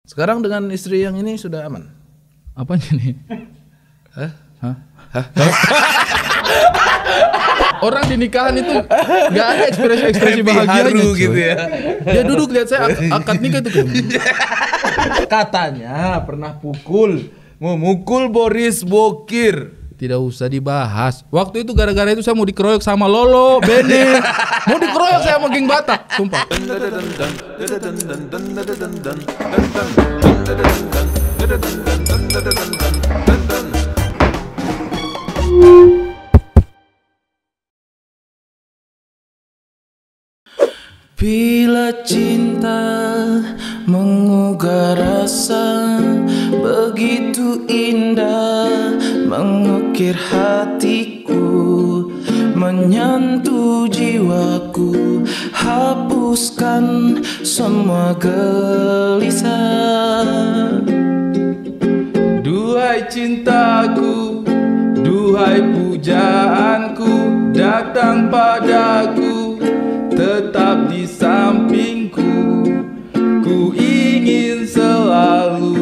Sekarang dengan istri yang ini sudah aman? Apanya nih? Hah? Orang di nikahan itu nggak ada ekspresi bahagianya gitu ya. Dia duduk lihat saya akad nikah itu. Katanya pernah memukul Boris Bokir. Tidak usah dibahas. Waktu itu gara-gara itu saya mau dikeroyok sama Lolo, Bene. Mau dikeroyok saya sama geng Batak, sumpah. Bila cinta mengugah rasa begitu indah, mengukir hatiku, menyentuh jiwaku, hapuskan semua gelisah. Duhai cintaku, duhai pujaanku, datang padaku, tetap di sampingku. Ku ingin selalu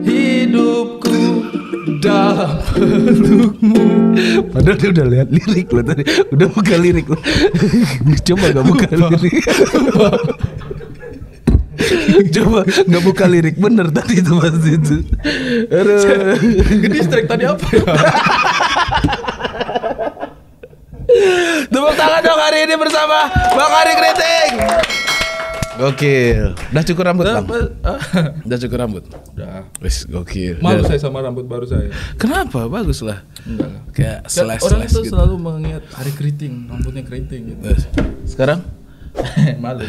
hidupku dalam pelukmu. Padahal dia udah lihat lirik loh tadi. Udah buka lirik loh. Coba gak buka lirik. Coba gak buka lirik. Bener tadi itu pasti itu. Aduh. Distract tadi apa ya? Tepuk tangan dong hari ini bersama Bang Ari Kriting. Gokil. Udah cukur rambut Bang? Udah cukur rambut? Udah. Wis gokil. Malu saya sama rambut baru saya. Kenapa? Bagus lah. Enggak lah. Kayak slash orang itu gitu. selalu mengingat hari keriting, rambutnya keriting gitu. Sekarang? Malu.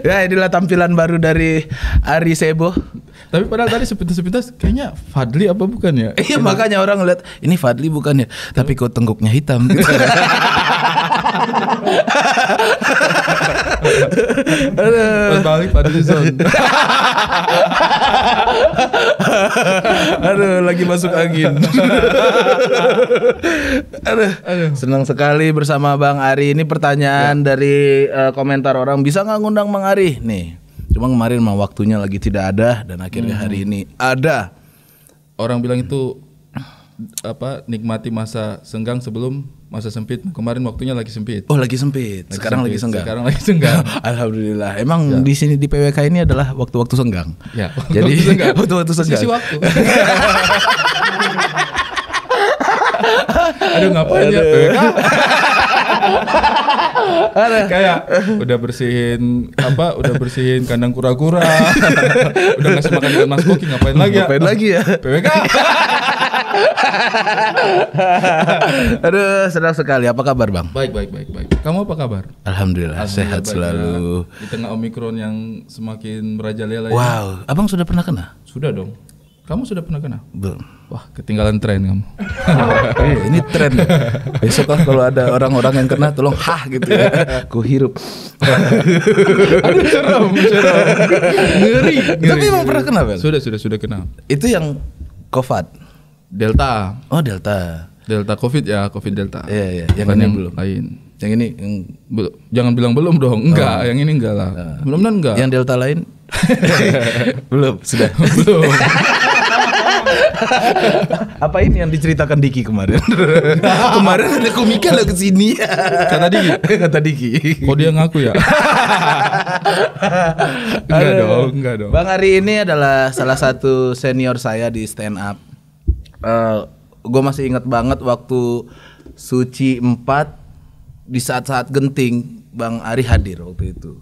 Ya inilah tampilan baru dari Ari Sebo. Tapi padahal tadi sepintas-sepintas kayaknya Fadli apa bukan ya? Iya makanya orang ngeliat ini Fadli bukan ya, tapi kok tengguknya hitam gitu. Pas balik Fadli Zon. Aduh lagi masuk angin. Aduh. Senang sekali bersama Bang Ari. Ini pertanyaan dari komentar orang, bisa nggak ngundang Bang Ari? Nih, cuma kemarin mah waktunya lagi tidak ada dan akhirnya hari ini ada. Orang bilang itu apa, nikmati masa senggang sebelum masa sempit. Kemarin waktunya lagi sempit. Oh lagi sempit. Sekarang lagi senggang. Sekarang lagi senggang. Alhamdulillah. Emang di sini di PWK ini adalah waktu-waktu senggang. Ya. Jadi waktu-waktu senggang. Sisi waktu. Aduh ngapain ya PWK? Kayak udah bersihin kandang kura-kura. Udah ngasih makan ikan mas koki, ngapain lagi ya? PWK. Aduh, senang sekali. Apa kabar Bang? Baik. Kamu apa kabar? Alhamdulillah sehat selalu. Di tengah Omikron yang semakin merajalela. Wow, Abang sudah pernah kena? Sudah dong. Kamu sudah pernah kena? Belum. Wah, ketinggalan tren kamu. Ini tren. Besok lah kalau ada orang-orang yang kena, tolong gitu ya. Ku hirup. Aduh, serem. Ngeri. Tapi emang pernah kena, Bang? Sudah kena. Itu yang COVID. Delta. Oh, Delta. Delta COVID ya, COVID Delta. Iya. Yang Bukan ini yang belum. Lain. Yang ini jangan bilang belum dong. Enggak, yang ini enggak lah. Mudah-mudahan enggak. Yang Delta lain? Belum, sudah. Belum. Apa ini yang diceritakan Diki kemarin? Kemarin ada komika lo kesini. Kata Diki. Kok dia ngaku ya? Enggak dong. Bang Ari ini adalah salah satu senior saya di stand up. Gue masih ingat banget waktu Suci 4 di saat-saat genting Bang Ari hadir waktu itu.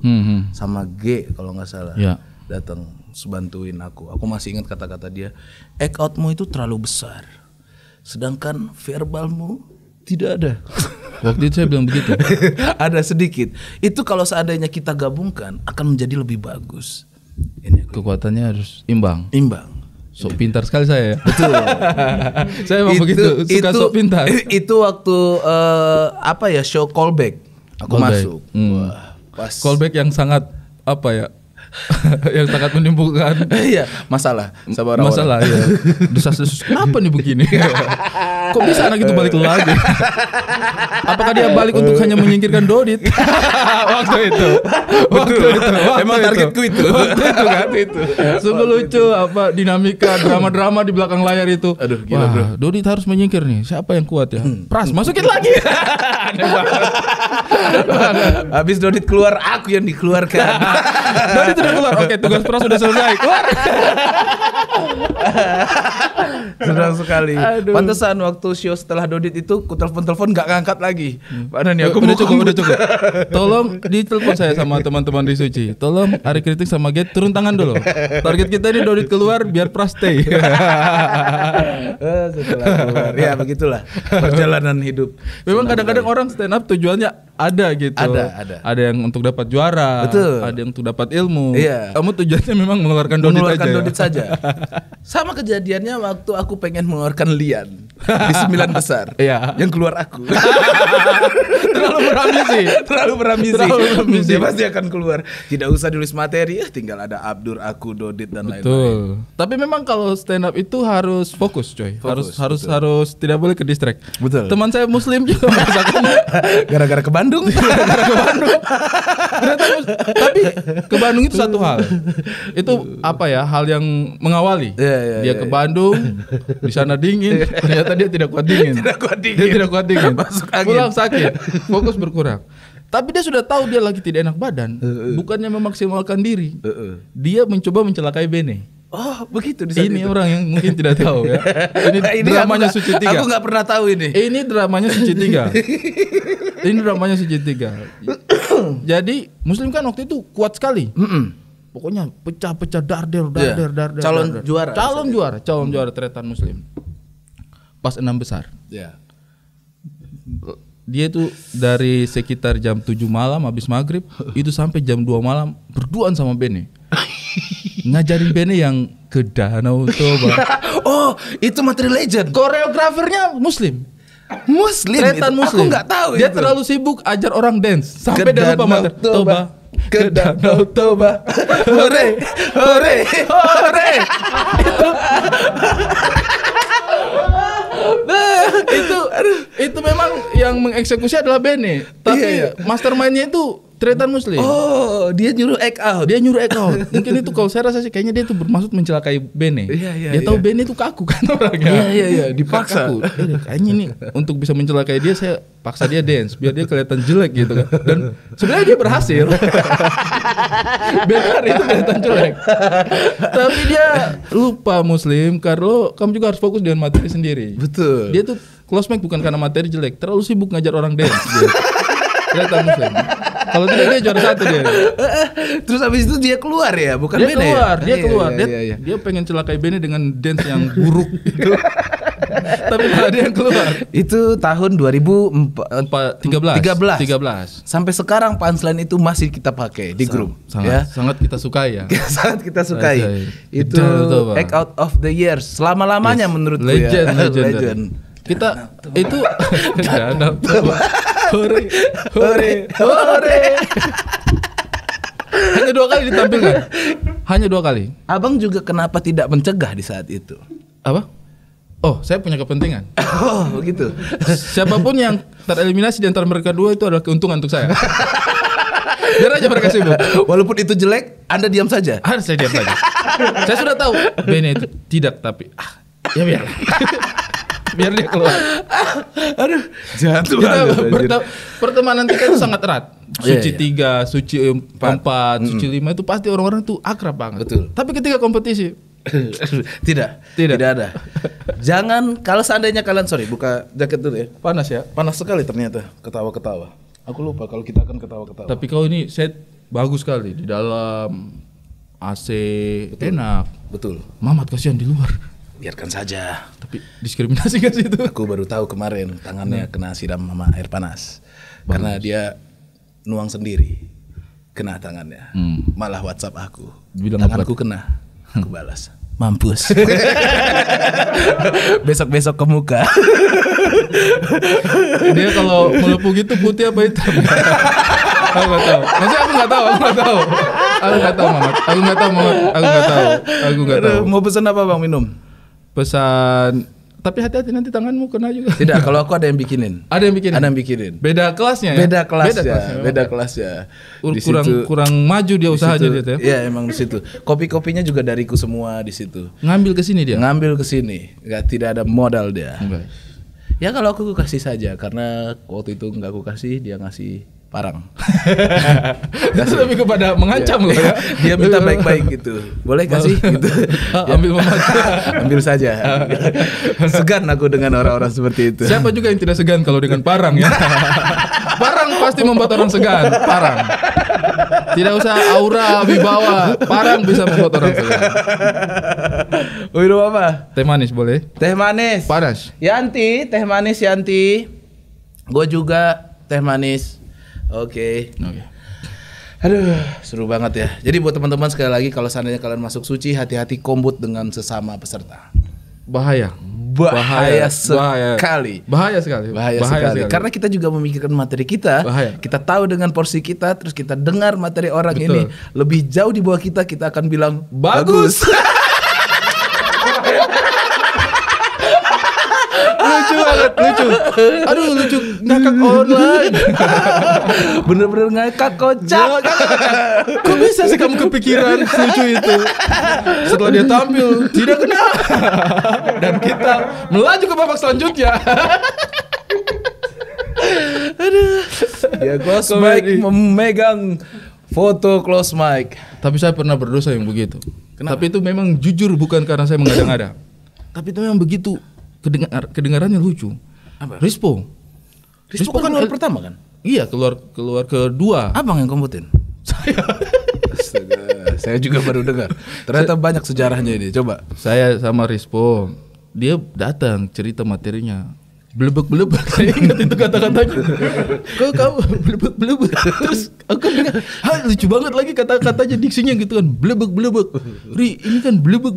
Sama G kalau nggak salah. Ya. Datang bantuin aku. Aku masih ingat kata-kata dia. Act outmu itu terlalu besar, sedangkan verbalmu tidak ada. Waktu itu saya bilang begitu. Ada sedikit. Itu kalau seandainya kita gabungkan akan menjadi lebih bagus. Ini Kekuatannya harus imbang. Sok pintar sekali saya ya. Betul. Saya emang begitu, suka sok pintar. Itu waktu show callback. Aku masuk. Wah, pas. Callback yang sangat apa ya? yang sangat menimbulkan Iya, masalah sama orang-orang. masalah ya. Desas-desus, kenapa nih begini? Kok bisa anak itu balik lagi? Apakah dia balik untuk hanya menyingkirkan Dodit? Waktu itu. Emang targetku itu. Waktu itu kan itu. Sungguh lucu apa dinamika drama-drama di belakang layar itu. Aduh, gila, wah, bro. Dodit harus menyingkir nih. Siapa yang kuat ya? Pras, masukin lagi. Aneh banget. Habis Dodit keluar, aku yang dikeluarkan. Dodit udah keluar. Oke, tugas Pras sudah selesai. Keluar. Senang sekali. Aduh. Pantesan waktu show setelah Dodit itu ku telepon gak ngangkat lagi. Mana nih aku udah cukup. Tolong ditelepon saya sama teman-teman di Suci. Tolong Ari Kritik sama Get turun tangan dulu. Target kita ini Dodit keluar biar Pras stay. Setelah keluar. Ya begitulah perjalanan hidup. Memang kadang-kadang orang stand up tujuannya ada gitu. Ada. Ada yang untuk dapat juara. Betul. Ada yang untuk dapat ilmu. Iya. Kamu tujuannya memang mengeluarkan Dodit aja. Dodit saja. Sama kejadiannya waktu aku pengen mengeluarkan Lian di 9 besar. Iya. Yang keluar aku. Terlalu berambisi. Terlalu berambisi. Terlalu berambisi. Dia pasti akan keluar. Tidak usah ditulis materi, tinggal ada Abdur, aku, Dodit dan lain-lain. Betul. Tapi memang kalau stand up itu harus fokus, coy. Harus tidak boleh ke distract. Betul. Teman saya Muslim juga merasakan Gara-gara ke Bandung. gara-gara ke Bandung. Tapi ke Bandung itu satu hal. Itu apa ya? Hal yang mengawali. Dia ke Bandung, di sana dingin, ternyata dia tidak kuat dingin. Dia tidak kuat dingin. Masuk angin. Pulang sakit, fokus berkurang. Tapi dia sudah tahu dia lagi tidak enak badan, bukannya memaksimalkan diri. Dia mencoba mencelakai Bene. Oh begitu di saat Ini itu. orang yang mungkin tidak tahu ya. Ini dramanya Suci 3. Aku gak pernah tahu ini. Ini dramanya Suci 3. Ini dramanya Suci 3. Jadi Muslim kan waktu itu kuat sekali. Pokoknya pecah-pecah darder. Calon juara. Calon juara tretan Muslim. Pas 6 besar. Ya. Dia itu dari sekitar jam 7 malam habis maghrib itu sampai jam 2 malam berduaan sama Bene. Ngajarin Bene yang ke Danau Toba. Oh, itu materi legend. Koreografernya Muslim. Itu. Tretan Muslim. Aku nggak tahu Dia itu. terlalu sibuk ajar orang dance sampai dia lupa materi. Toba. Ke Danau Toba. Hore, hore, hore. Itu memang yang mengeksekusi adalah Bene, tapi Iya. mastermind-nya itu tretan Muslim. Oh, dia nyuruh act out. Dia nyuruh act out. Mungkin itu kalau saya rasa sih kayaknya dia itu bermaksud mencelakai Bene. Iya, Dia tahu Bene itu kaku kan orangnya. Iya, dipaksa. Kaku. Kayaknya nih untuk bisa mencelakai dia saya paksa dia dance biar dia kelihatan jelek gitu kan. Dan sebenarnya dia berhasil. Biar itu kelihatan jelek. Tapi dia lupa Muslim karena kamu juga harus fokus dengan materi sendiri. Betul. Dia tuh close mic bukan karena materi jelek, terlalu sibuk ngajar orang dance. Dia. Kelihatan Muslim. Kalau tidak dia juara 1 dia. Terus habis itu dia keluar ya, bukan Dia Bene keluar, ya? dia keluar. Iya. Dia pengen celakai Bene dengan dance yang buruk gitu. Tapi malah dia yang keluar. Itu tahun 13. Sampai sekarang punchline itu masih kita pakai di grup. Sangat kita sukai ya. Sangat kita sukai. Itu Betul, act out of the years selama-lamanya menurutku ya. Legend. Kita itu hore. Hanya 2 kali ditampilkan. Hanya 2 kali. Abang juga kenapa tidak mencegah di saat itu? Apa? Oh, saya punya kepentingan. Oh, begitu. Siapapun yang tereliminasi di antara mereka dua itu adalah keuntungan untuk saya. Biar aja mereka sibuk. Walaupun itu jelek, Anda diam saja. Saya diam saja. Saya sudah tahu Bene itu tidak, tapi ya biar. Biar dia keluar. Aduh, jatuh. Pertemanan kita itu sangat erat. Suci 3, Suci 4, Suci 5 itu pasti orang-orang tuh akrab banget. Betul. Tapi ketika kompetisi Tidak ada. Jangan, kalau seandainya kalian, buka jaket dulu ya. panas ya. Panas sekali ternyata, ketawa-ketawa. Aku lupa kalau kita akan ketawa-ketawa. Tapi kau ini set bagus sekali di dalam AC enak. Betul. Mamat kasihan di luar. Biarkan saja. Tapi diskriminasi kan situ. Aku baru tahu kemarin tangannya kena siram sama air panas. Karena dia nuang sendiri. Kena tangannya. Malah WhatsApp aku. Bilang tanganku kena. Aku balas. Mampus. Besok-besok ke muka. Dia kalau melepuh gitu putih apa hitam? Aku nggak tahu. Maksudnya aku nggak tahu. Aku nggak tahu Mamat. Aku nggak tahu. Mau pesan apa Bang minum? Pesan. Tapi hati-hati nanti tanganmu kena juga. Tidak, kalau aku ada yang bikinin. Ada yang bikinin. Beda kelasnya ya. Beda kelasnya. Kurang maju dia usahanya dia tuh. Iya, emang di situ. Kopi-kopinya juga dariku semua di situ. Ngambil ke sini dia. Tidak ada modal dia. Enggak. Ya kalau aku kasih saja karena waktu itu enggak aku kasih, dia ngasih parang. Itu lebih kepada mengancam loh ya. Dia minta baik-baik gitu. Boleh kasih gitu. Ambil saja. Segan aku dengan orang-orang seperti itu. Siapa juga yang tidak segan kalau dengan parang ya. Parang pasti membuat orang segan. Parang. Tidak usah aura wibawa. Parang bisa membuat orang segan. Minum apa? Teh manis boleh? Teh manis. Panas. Yanti, teh manis Yanti. Gue juga teh manis. Oke. Aduh, seru banget ya. Jadi buat teman-teman sekali lagi kalau seandainya kalian masuk suci, hati-hati kombut dengan sesama peserta. Bahaya sekali. Karena kita juga memikirkan materi kita. Bahaya. Kita tahu dengan porsi kita, terus kita dengar materi orang ini lebih jauh di bawah kita akan bilang bagus. Lucu. Aduh lucu ngakak online. Bener-bener ngakak kocak. Kok bisa sih kamu kepikiran lucu itu? Setelah dia tampil tidak kena. Dan kita melaju ke babak selanjutnya. Aduh. Ya close mic memegang foto close mic. Tapi saya pernah berdosa yang begitu. Kenapa? Tapi itu memang jujur bukan karena saya mengada-ngada. Tapi itu memang begitu. Kedengarannya lucu. Apa? Rispo kan keluar pertama kan? Iya, keluar kedua. Abang yang komputin? Saya. Astaga, saya juga baru dengar. Ternyata banyak sejarahnya ini. Coba. Saya sama Rispo, dia datang cerita materinya. Belebek. Saya ingat itu kata-katanya. Kok kamu belebek. Terus aku bilang, lucu banget lagi kata-katanya, diksinya gitu kan. Belebek. Ri, ini kan belebek.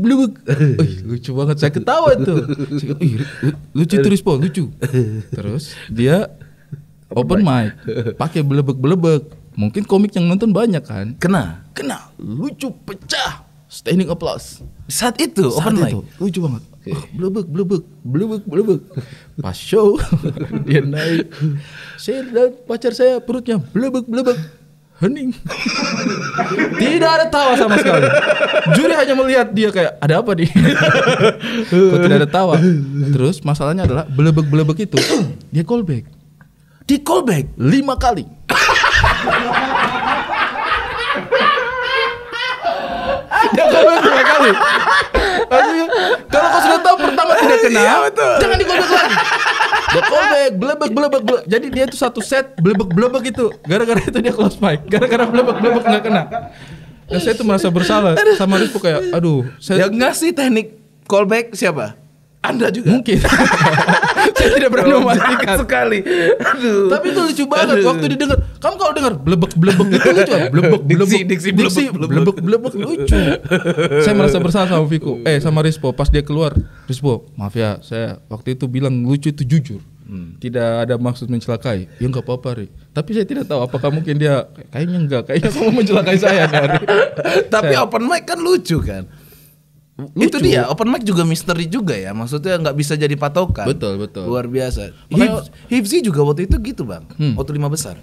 Lucu banget. Saya ketawa tuh. Lucu tuh Rispo, lucu. Terus dia open mic, pakai belebek. Mungkin komik yang nonton banyak kan. Kena. Lucu, pecah. Standing applause. Saat itu open mic. Lucu banget. Belebek. Pas show dia naik. Saya dan pacar saya perutnya belebek. Hening. Tidak ada tawa sama sekali. Juri hanya melihat dia kayak ada apa nih. Kok tidak ada tawa. Terus masalahnya adalah belebek itu dia callback. Di callback 5 kali. Dia callback 5 kali. Maksudnya, kalau kau sudah tahu pertama tidak kena, jangan di callback lagi. Dia callback, belebek. Jadi dia itu satu set belebek itu. Gara-gara itu dia close mic. Gara-gara belebek nggak kena. Dan saya itu merasa bersalah sama Rispo kayak, aduh. Yang ngasih teknik callback siapa? Anda juga? Mungkin. Saya tidak berani memastikan sekali. Aduh. Tapi itu lucu banget waktu didengar. Kamu kalau dengar belebek itu lucu kan? Diksi belebek lucu. Saya merasa bersalah sama Viko. Sama Rispo pas dia keluar. Rispo, maaf ya, saya waktu itu bilang lucu itu jujur. Tidak ada maksud mencelakai. Ya enggak apa-apa, Ri. Tapi saya tidak tahu apakah mungkin dia kayaknya enggak. Kayaknya kamu mencelakai saya nih, Ri. Tapi open mic kan lucu kan? Lucu. Itu dia, open mic juga misteri juga ya. Maksudnya nggak bisa jadi patokan. Betul. Luar biasa. Hifzi juga waktu itu gitu bang. Waktu 5 besar.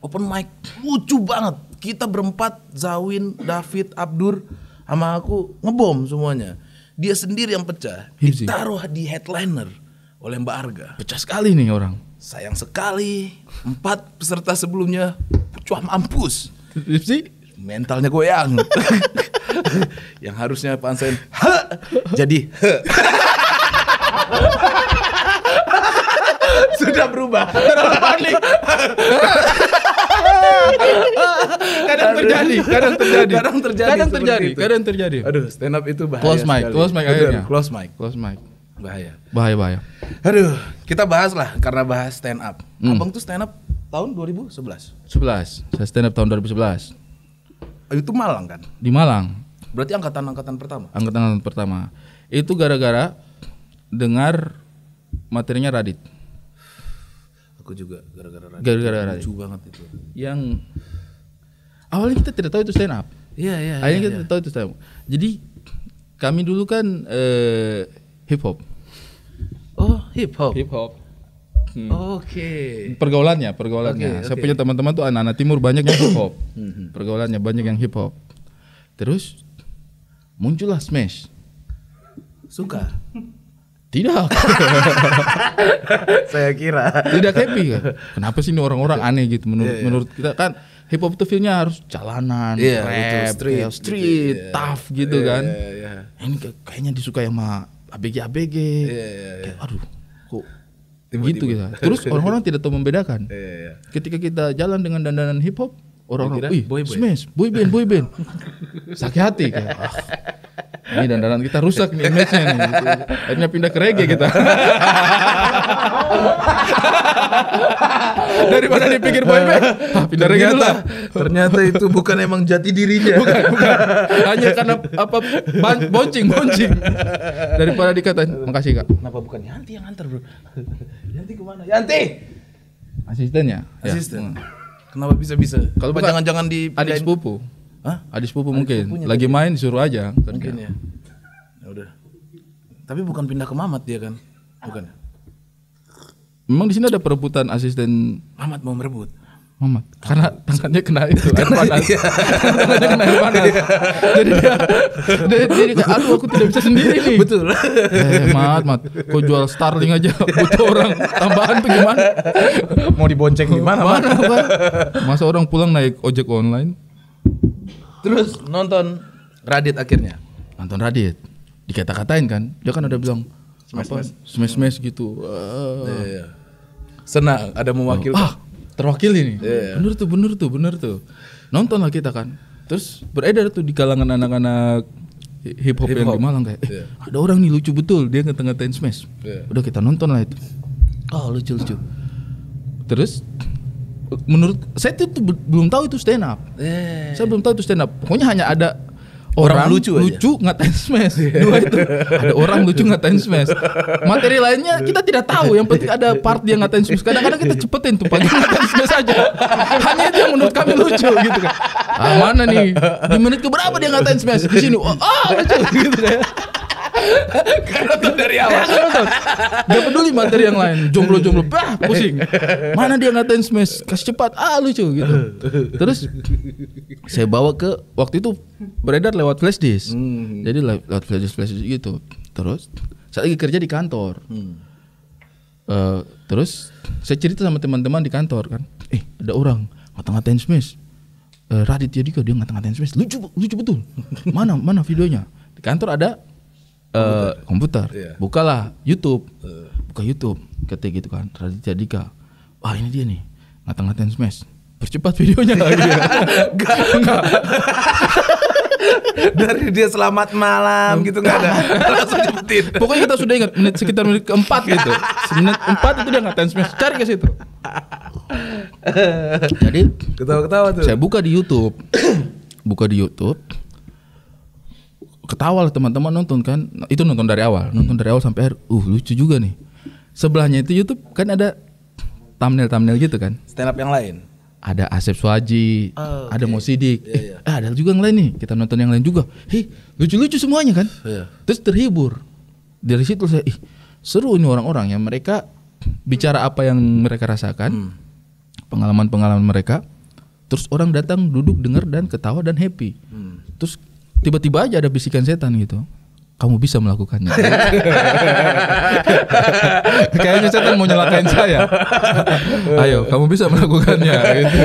Open mic lucu banget. Kita berempat, Zawin, David, Abdur, sama aku ngebom semuanya. Dia sendiri yang pecah. Hifzi ditaruh di headliner oleh Mbak Arga. Pecah sekali nih orang. Sayang sekali 4 peserta sebelumnya cuma mampus. Hifzi mentalnya goyang. Yang harusnya pansen jadi sudah berubah. Panik. Kadang terjadi. Aduh, stand up itu bahaya. Close mic akhirnya. Close mic. Bahaya. Aduh, kita bahas lah karena bahas stand up. Abang tuh stand up tahun 2011. Saya stand up tahun 2011. Itu Malang kan? Di Malang. Berarti angkatan pertama. Angkatan pertama. Itu gara-gara dengar materinya Radit. Aku juga gara-gara Radit. Gara-gara Radit. Lucu banget itu. Yang awalnya kita tidak tahu itu stand up. Iya. Akhirnya kita tahu itu stand up. Jadi kami dulu kan hip hop. Oh, hip hop. Oke. Pergaulannya. Saya punya teman-teman tuh anak-anak timur banyak yang hip hop. Pergaulannya banyak yang hip hop. Terus muncullah Smash. Suka? Tidak. Saya kira. Tidak happy kan? Kenapa sih ini orang-orang aneh gitu menurut kita kan hip hop itu feel-nya harus jalanan, rap, street, tough gitu kan. Ini kayaknya disukai sama ABG. Kayak aduh, kok gitu gitu. Terus orang-orang tidak tahu membedakan. Ketika kita jalan dengan dandanan hip hop, orang-orang, Smash, boy band. Sakit hati kayak. Ini dandanan kita rusak nih image-nya nih. Akhirnya pindah ke reggae kita. Daripada dipikir boyband, pindah reggae dulu lah. Ternyata itu bukan emang jati dirinya. Bukan. Hanya karena boncing. Daripada dikatain, makasih Kak. Kenapa bukan Yanti yang antar, Bro? Yanti kemana? Yanti! Asistennya. Asisten. Kenapa bisa? Kalau jangan-jangan di adik sepupu. Hah? Adik sepupu mungkin. Lagi main disuruh aja. Mungkin ya. Ya udah. Tapi bukan pindah ke Mamat dia kan? Bukan. Memang di sini ada perebutan asisten. Mamat mau merebut. Mamat. Karena tangannya kena itu air panas. Tangannya kena air panas. Jadi dia kayak aduh aku tidak bisa sendiri nih. Betul. Mat. Kau jual Starling aja butuh orang tambahan tuh gimana? Mau dibonceng di mana? Masa orang pulang naik ojek online? Terus nonton Radit akhirnya. Nonton Radit. Dikata-katain kan. Dia kan ada bilang smash gitu. Iya. Senang ada mewakili. Terwakili nih. Bener tuh. Nonton lah kita kan. Terus beredar tuh di kalangan anak-anak hip hop yang di Malang kayak ada orang nih lucu betul, dia ngata-ngatain Smash. Udah kita nonton lah itu. Oh, lucu. Terus menurut saya tuh belum tahu itu stand up. Saya belum tahu itu stand up. Pokoknya hanya ada orang lucu ngatain Smash. Dua itu. Ada orang lucu ngatain Smash. Materi lainnya kita tidak tahu. Yang penting ada part dia ngatain Smash. Kadang-kadang kita cepetin tuh pagi ngatain Smash aja. Hanya itu yang menurut kami lucu gitu kan. Mana nih? Di menit keberapa dia ngatain Smash? Di sini. Lucu gitu kan. Karena tuh dari awal. Gak peduli materi yang lain. Jomblo, pusing. Mana dia ngatain Smash? Kasih cepat, lucu gitu. Terus saya bawa ke waktu itu beredar lewat flash disk. Jadi lewat flash disk gitu. Terus saya lagi kerja di kantor. Terus saya cerita sama teman-teman di kantor kan. Ada orang ngata-ngatain Smash. Radit jadi dia ngata-ngatain Smash. Lucu betul. Mana videonya? Di kantor ada komputer. Bukalah YouTube. Buka YouTube. Ketik gitu kan. Raditya Dika. Wah, ini dia nih. Ngata-ngatain Smash. Percepat videonya lagi. Enggak. Dari dia selamat malam gitu enggak ada. Langsung cepetin. Pokoknya kita sudah ingat sekitar menit keempat gitu. Menit 4 itu dia ngatain Smash. Cari ke situ. Jadi ketawa-ketawa tuh. Saya buka di YouTube. Ketawa lah teman-teman nonton kan. Itu nonton dari awal sampai akhir. Lucu juga nih. Sebelahnya itu YouTube kan ada thumbnail gitu kan. Stand up yang lain. Ada Asep Suhaji, ada Mo Sidik. Ada juga yang lain nih. Kita nonton yang lain juga. Lucu-lucu semuanya kan. Terus terhibur. Dari situ saya, seru ini orang-orang yang mereka bicara apa yang mereka rasakan, pengalaman-pengalaman mereka. Terus orang datang duduk dengar dan ketawa dan happy. Terus tiba-tiba aja ada bisikan setan gitu. Kamu bisa melakukannya. Kayaknya setan mau nyelakain saya. Ayo, kamu bisa melakukannya. Gitu.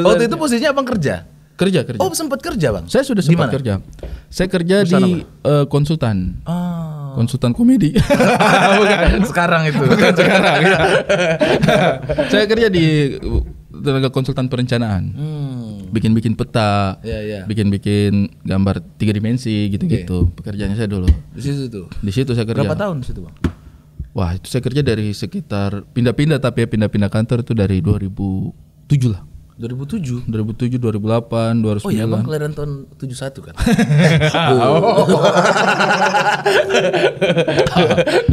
Waktu itu posisinya abang kerja? Kerja. Oh, sempat kerja bang? Saya sudah sempat kerja. Saya kerja di konsultan. Konsultan komedi. Bukan sekarang itu. Bukan sekarang. Ya. Saya kerja di tenaga konsultan perencanaan. Bikin peta, bikin gambar 3 dimensi gitu-gitu. Pekerjaannya saya dulu. Di situ saya kerja. Berapa tahun di situ bang? Wah, itu saya kerja dari sekitar pindah-pindah kantor itu dari 2007 lah. 2007, 2008, 2009. Oh iya bang, kelahiran tahun 71 kan?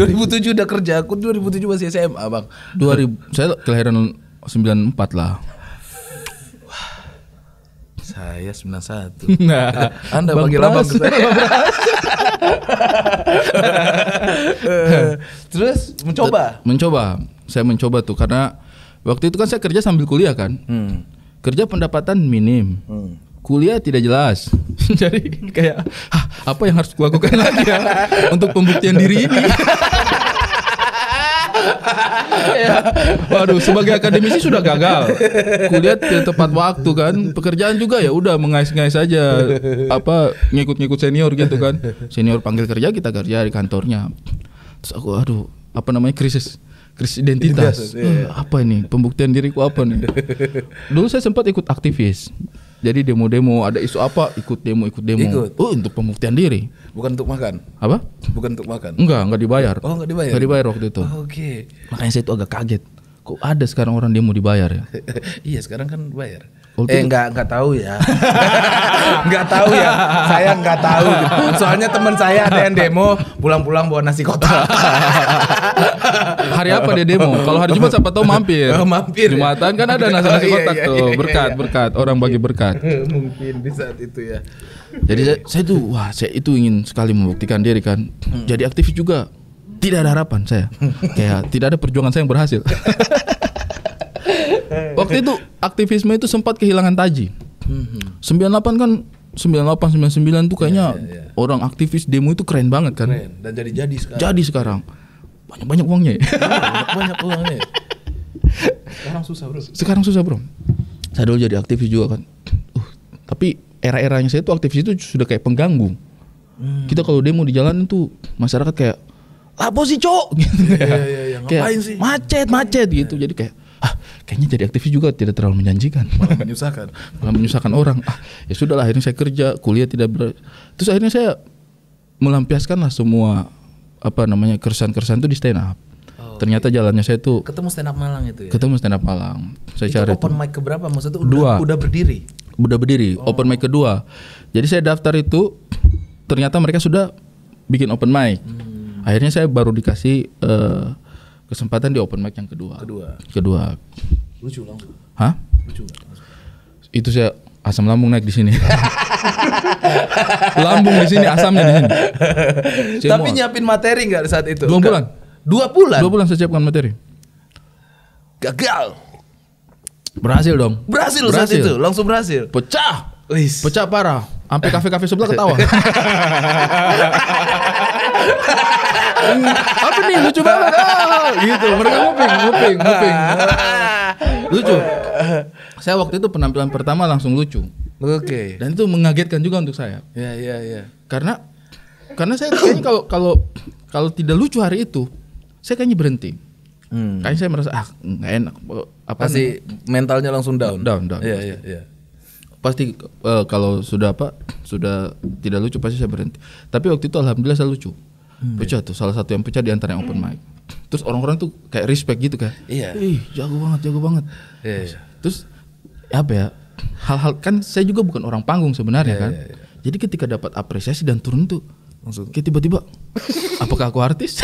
2007 udah kerja, aku 2007 masih SMA bang. Saya kelahiran 94 lah. Saya 91. Nah, Anda Bang bagi Pras. labang ke saya. Terus mencoba. Saya mencoba tuh karena waktu itu kan saya kerja sambil kuliah kan. Kerja pendapatan minim. Kuliah tidak jelas. Jadi kayak apa yang harus kulakukan lagi ya untuk pembuktian diri ini. Waduh, sebagai akademisi sudah gagal. Kuliah tidak tepat waktu kan. Pekerjaan juga ya udah mengais-ngais aja, ngikut-ngikut senior gitu kan. Senior panggil kerja, kita kerja di kantornya. Terus aku krisis identitas. Apa ini? Pembuktian diriku apa nih? Dulu saya sempat ikut aktivis. Jadi demo-demo, ada isu apa, ikut demo. Untuk pembuktian diri. Bukan untuk makan. Apa? Bukan untuk makan. Enggak dibayar. Oh, enggak dibayar. Enggak dibayar waktu itu. Oke. Makanya saya itu agak kaget. Kok ada sekarang orang demo dibayar ya? Iya, sekarang kan bayar. Enggak tahu ya. Enggak tahu ya. Saya enggak tahu. Soalnya teman saya ada yang demo pulang-pulang bawa nasi kotak. Hari apa dia demo? Kalau hari Jumat siapa tahu mampir. Mampir. Jumatan kan ada nasi kotak tuh, berkat. Orang bagi berkat. Mungkin di saat itu ya. Jadi saya itu ingin sekali membuktikan diri kan. Jadi aktivis juga. Tidak ada harapan saya. Kayak tidak ada perjuangan saya yang berhasil. Waktu itu aktivisme itu sempat kehilangan taji. 98 kan 98 99 tuh kayaknya orang aktivis demo itu keren banget kan. Keren dan jadi sekarang. Jadi sekarang banyak uangnya. Banyak uangnya. Sekarang susah, Bro. Saya dulu jadi aktivis juga kan. Tapi era-eranya saya tuh aktivis itu sudah kayak pengganggu. Kita kalau demo di jalan itu masyarakat kayak lapo sih cok gitu. Iya. Ngapain sih? Macet gitu. Jadi kayak kayaknya jadi aktivis juga tidak terlalu menjanjikan. Malah menyusahkan orang. Ya sudahlah, akhirnya saya kerja, kuliah terus akhirnya saya melampiaskan lah semua keresahan-keresahan itu di stand up. Ternyata jalannya saya tuh ketemu stand up Malang itu ya. Ketemu stand up Malang. Saya itu cari open mic keberapa? Maksudnya udah berdiri. Open mic kedua. Jadi saya daftar itu ternyata mereka sudah bikin open mic. Akhirnya saya baru dikasih kesempatan di open mic yang kedua. Lucu langsung. Hah? Lucu. Itu saya asam lambung naik di sini. Lambung di sini, asamnya di sini. Tapi nyiapin materi nggak saat itu? 2 bulan. 2 bulan. 2 bulan saya siapkan materi. Gagal. Berhasil dong. Berhasil saat itu, langsung berhasil. Pecah parah. Sampai kafe-kafe sebelah ketawa. Apa nih lucu banget gitu. Mereka nguping. Lucu. Saya waktu itu penampilan pertama langsung lucu. Oke. Dan itu mengagetkan juga untuk saya. Iya. Karena saya kayaknya kalau tidak lucu hari itu, saya kayaknya berhenti. Kayaknya saya merasa nggak enak. Pasti mentalnya langsung down. Iya. Pasti kalau sudah tidak lucu pasti saya berhenti. Tapi waktu itu alhamdulillah saya lucu. Pecah tuh, salah satu yang pecah di antara yang open mic. Terus orang-orang tuh kayak respect gitu kan. Iya. Jago banget. Iya. Terus apa ya? Hal-hal kan saya juga bukan orang panggung sebenarnya kan. Iya. Jadi ketika dapat apresiasi dan turun tuh langsung kayak tiba-tiba apakah aku artis?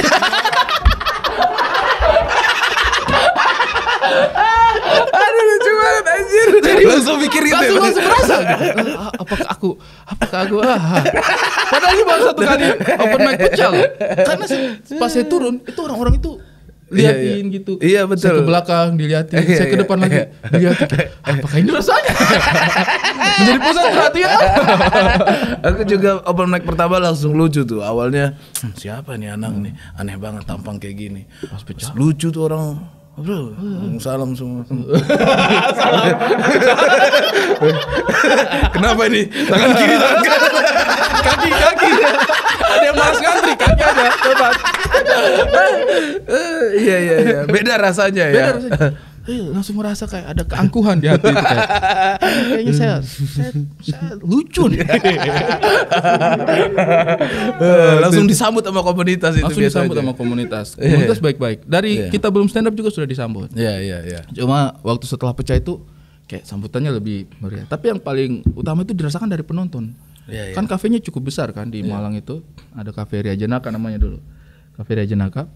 Aduh lucu banget anjir. Jadi langsung mikir itu. Langsung merasa. Apakah aku padahal ini baru 1 kali open mic pecah loh. Karena pas saya turun itu orang-orang itu liatin gitu. Iya betul. Saya ke belakang diliatin, saya ke depan lagi diliatin. Apakah ini rasanya? Menjadi pusat perhatian. Aku juga open mic pertama langsung lucu tuh. Awalnya siapa nih anak nih? Aneh banget tampang kayak gini. Pas pecah lucu tuh orang. Bro, salam semua. Kenapa ini? Tangan kiri, tangan kanan. Kaki. Ada yang malas ngantri, kaki ada. Coba. Iya. Beda rasanya ya. Langsung merasa kayak ada keangkuhan di hati. Kayaknya saya lucu nih. Langsung disambut sama komunitas itu. Langsung disambut sama komunitas. Komunitas baik-baik. Dari kita belum stand up juga sudah disambut. Iya. Cuma waktu setelah pecah itu kayak sambutannya lebih meriah. Tapi yang paling utama itu dirasakan dari penonton. Kan kafenya cukup besar kan di Malang itu. Ada kafe Ria Jenaka namanya dulu. Kafe Ria Jenaka.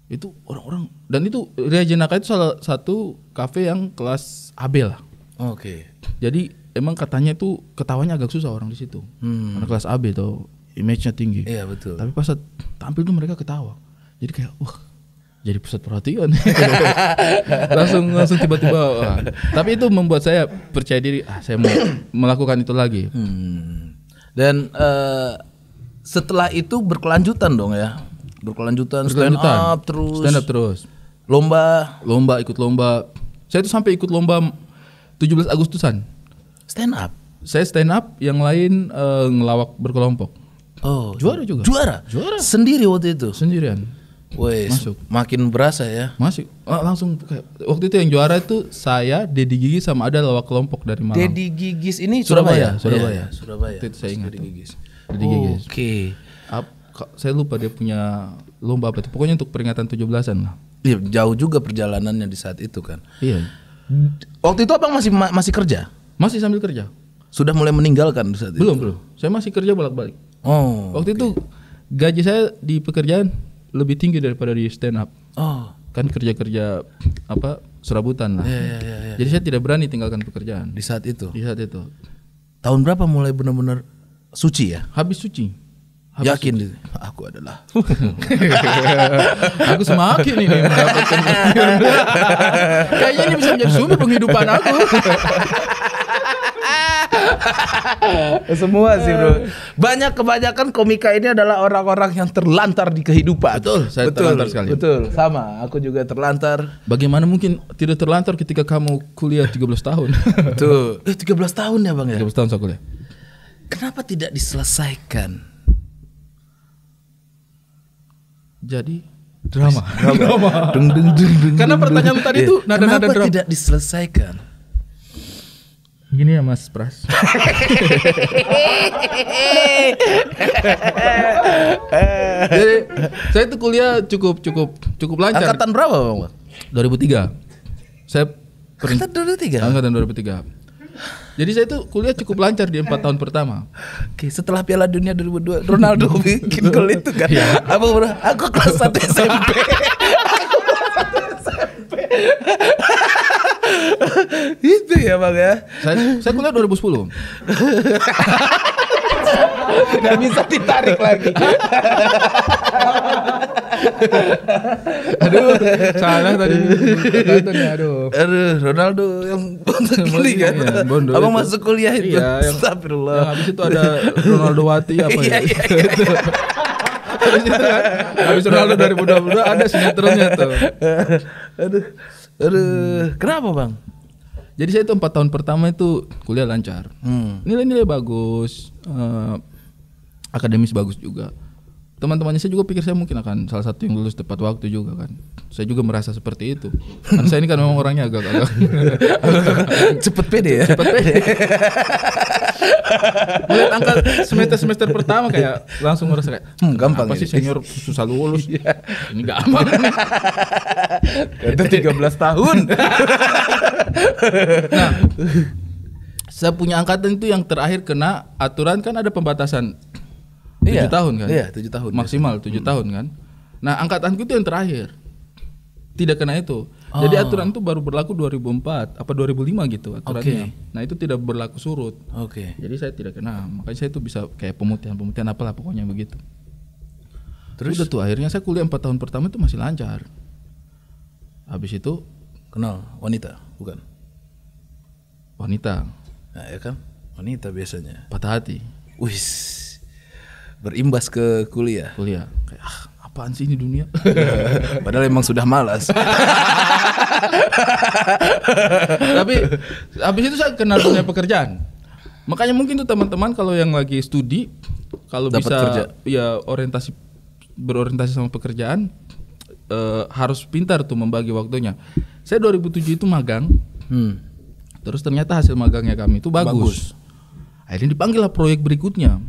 Itu orang-orang, dan itu Ria Jenaka itu salah satu kafe yang kelas AB lah. Oke. Jadi emang katanya itu ketawanya agak susah orang di situ. Karena kelas AB tuh image-nya tinggi. Iya betul. Tapi pas tampil tuh mereka ketawa. Jadi kayak wah, jadi pusat perhatian. langsung tiba-tiba. Wah. Tapi itu membuat saya percaya diri, saya mau melakukan itu lagi. Dan setelah itu berkelanjutan dong ya. Berkelanjutan. Stand up terus. Lomba ikut lomba. Saya tuh sampai ikut lomba 17 Agustusan. Stand up. Saya stand up, yang lain ngelawak berkelompok. Oh, juara juga. Juara. Sendiri waktu itu. Sendirian. Wes, masuk. Makin berasa ya. Masuk. Langsung kayak, waktu itu yang juara itu saya, Dedi Gigis sama ada lawak kelompok dari Malang. Dedi Gigis ini Surabaya. Surabaya. Itu saya ingat. Dedi Gigis. Oke. Saya lupa dia punya lomba apa itu. Pokoknya untuk peringatan 17-an lah. Iya, jauh juga perjalanannya di saat itu kan. Iya. Waktu itu Abang masih kerja? Masih sambil kerja. Sudah mulai meninggalkan di saat itu? Belum. Saya masih kerja bolak-balik. Oh. Waktu itu gaji saya di pekerjaan lebih tinggi daripada di stand up. Oh. Kan kerja serabutan lah. Iya. Jadi saya tidak berani tinggalkan pekerjaan. Di saat itu? Tahun berapa mulai benar-benar suci ya? Habis suci. Yakin suci. Aku adalah. Aku semakin ini mendapatkan. Kayaknya ini bisa menjadi sumber penghidupan aku. Semua sih bro. Kebanyakan komika ini adalah orang-orang yang terlantar di kehidupan. Betul, saya terlantar sekali. Betul, sama. Aku juga terlantar. Bagaimana mungkin tidak terlantar ketika kamu kuliah 13 tahun? Betul. 13 tahun ya Bang ya? 13 tahun saya kuliah. Kenapa tidak diselesaikan? Jadi drama. Dung. Karena pertanyaan tadi itu nada-nada drama. Kenapa tidak diselesaikan? Gini ya Mas Pras. Jadi saya itu kuliah cukup lancar. Angkatan berapa Bang? 2003. Saya Angkatan 2003. Jadi saya itu kuliah cukup lancar di 4 tahun pertama. Oke, setelah Piala Dunia 2002 Ronaldo bikin gol itu kan. Aku kelas 1 SMP. Itu ya Bang ya. Saya kuliah 2010. Gak bisa ditarik lagi. Aduh, salah tadi. Aduh, Ronaldo yang beli kan. Iya, Abang itu. masuk kuliah itu. Iya, Astagfirullah. Yang habis itu ada Ronaldo Wati apa ya? Iya. Habis itu kan, habis Ronaldo 2022 ada sinetronnya tuh. Aduh. Kenapa Bang? Jadi saya itu 4 tahun pertama itu kuliah lancar. Nilai-nilai bagus, akademis bagus juga. Teman-temannya saya juga pikir saya mungkin akan salah satu yang lulus tepat waktu juga kan. Saya juga merasa seperti itu. Karena saya ini kan memang orangnya agak cepet pede ya. Melihat angka semester pertama kayak langsung merasa kayak gampang. Apa sih senior susah lulus? Ini gampang. Itu 13 tahun. Nah, saya punya angkatan itu yang terakhir kena aturan kan ada pembatasan 7 tahun kan? Iya, 7 tahun. Maksimal 7 tahun kan? Nah, angkatanku itu yang terakhir. Tidak kena itu. Jadi aturan itu baru berlaku 2004 apa 2005 gitu aturannya. Nah, itu tidak berlaku surut. Jadi saya tidak kena. Makanya saya itu bisa kayak pemutihan apalah pokoknya begitu. Terus udah tuh akhirnya saya kuliah 4 tahun pertama itu masih lancar. Habis itu kenal wanita, bukan? Wanita. Nah, ya kan? Wanita biasanya. Patah hati. Wis. Berimbas ke kuliah. Kayak apaan sih ini dunia? Padahal emang sudah malas. Tapi habis itu saya kenal dunia pekerjaan. Makanya mungkin tuh teman-teman kalau yang lagi studi, kalau bisa kerja. Ya berorientasi sama pekerjaan, harus pintar tuh membagi waktunya. Saya 2007 itu magang. Terus ternyata hasil magangnya kami itu bagus. Akhirnya dipanggil lah proyek berikutnya.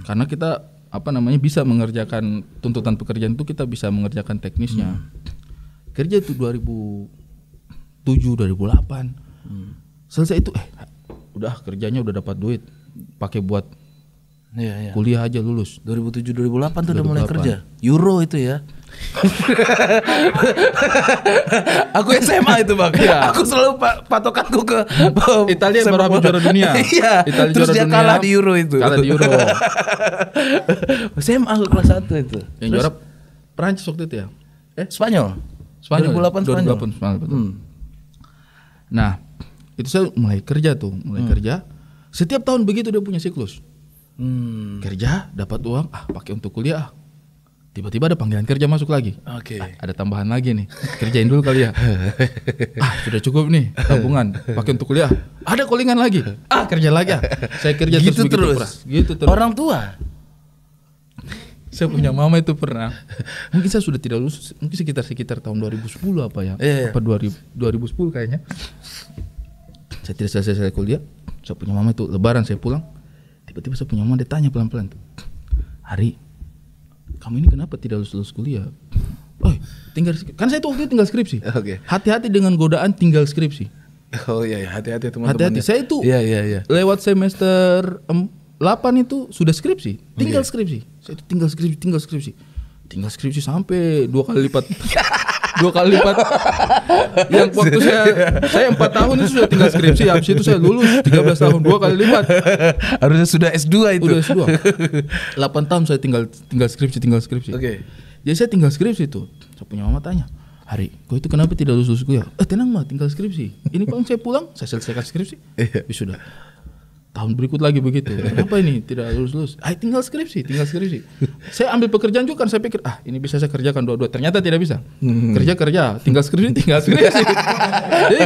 Karena kita bisa mengerjakan tuntutan pekerjaan itu, kita bisa mengerjakan teknisnya. Kerja itu 2007 2008. Selesai itu udah kerjanya udah dapat duit, pakai buat Iya. Kuliah aja lulus. 2007 2008 tuh udah mulai kerja. Euro itu ya. Aku SMA itu Bang. Ya. Aku selalu patokanku ke Italia baru habis juara dunia. Iya. Terus dia kalah di Euro itu. Kalah di Euro. SMA aku kelas 1 itu. Yang juara Prancis waktu itu ya? Spanyol. 2008 Spanyol. Nah, itu saya mulai kerja tuh, kerja. Setiap tahun begitu dia punya siklus. Kerja, dapat uang, pakai untuk kuliah. Tiba-tiba ada panggilan kerja masuk lagi. Oke. Ada tambahan lagi nih. Kerjain dulu kali ya. Sudah cukup nih tabungan, pakai untuk kuliah. Ada callingan lagi. Kerja lagi. Saya kerja gitu terus. Gitu terus. Orang tua. Saya punya mama itu pernah. Mungkin saya sudah tidak lulus, mungkin sekitar tahun 2010 apa ya? Apa 2010 kayaknya. Saya tidak selesai kuliah. Saya punya mama itu lebaran saya pulang. Tiba-tiba saya punya mama dia tanya pelan-pelan tuh. Hari, kamu ini kenapa tidak lulus kuliah? Tinggal kan saya tuh waktu itu tinggal skripsi. Oke. Hati-hati dengan godaan tinggal skripsi. Oh iya, hati-hati teman-teman. Hati-hati. Saya itu Iya. lewat semester 8 itu sudah skripsi, tinggal skripsi. Saya itu tinggal skripsi sampai 2 kali lipat. 2 kali lipat. Yang waktu saya 4 tahun itu sudah tinggal skripsi, habis itu saya lulus 13 tahun, 2 kali lipat. Harusnya sudah S2 itu. Udah S2. 8 tahun saya tinggal skripsi. Oke. Jadi saya tinggal skripsi tuh. Saya punya mama tanya, Hari, kau itu kenapa tidak lulus kuliah? Tenang mah, tinggal skripsi. Ini Bang saya pulang, saya selesaikan skripsi. Sudah. Tahun berikut lagi begitu. Kenapa ini tidak lulus? Tinggal skripsi. Saya ambil pekerjaan juga kan saya pikir, ini bisa saya kerjakan dua-dua. Ternyata tidak bisa. Kerja, tinggal skripsi. Jadi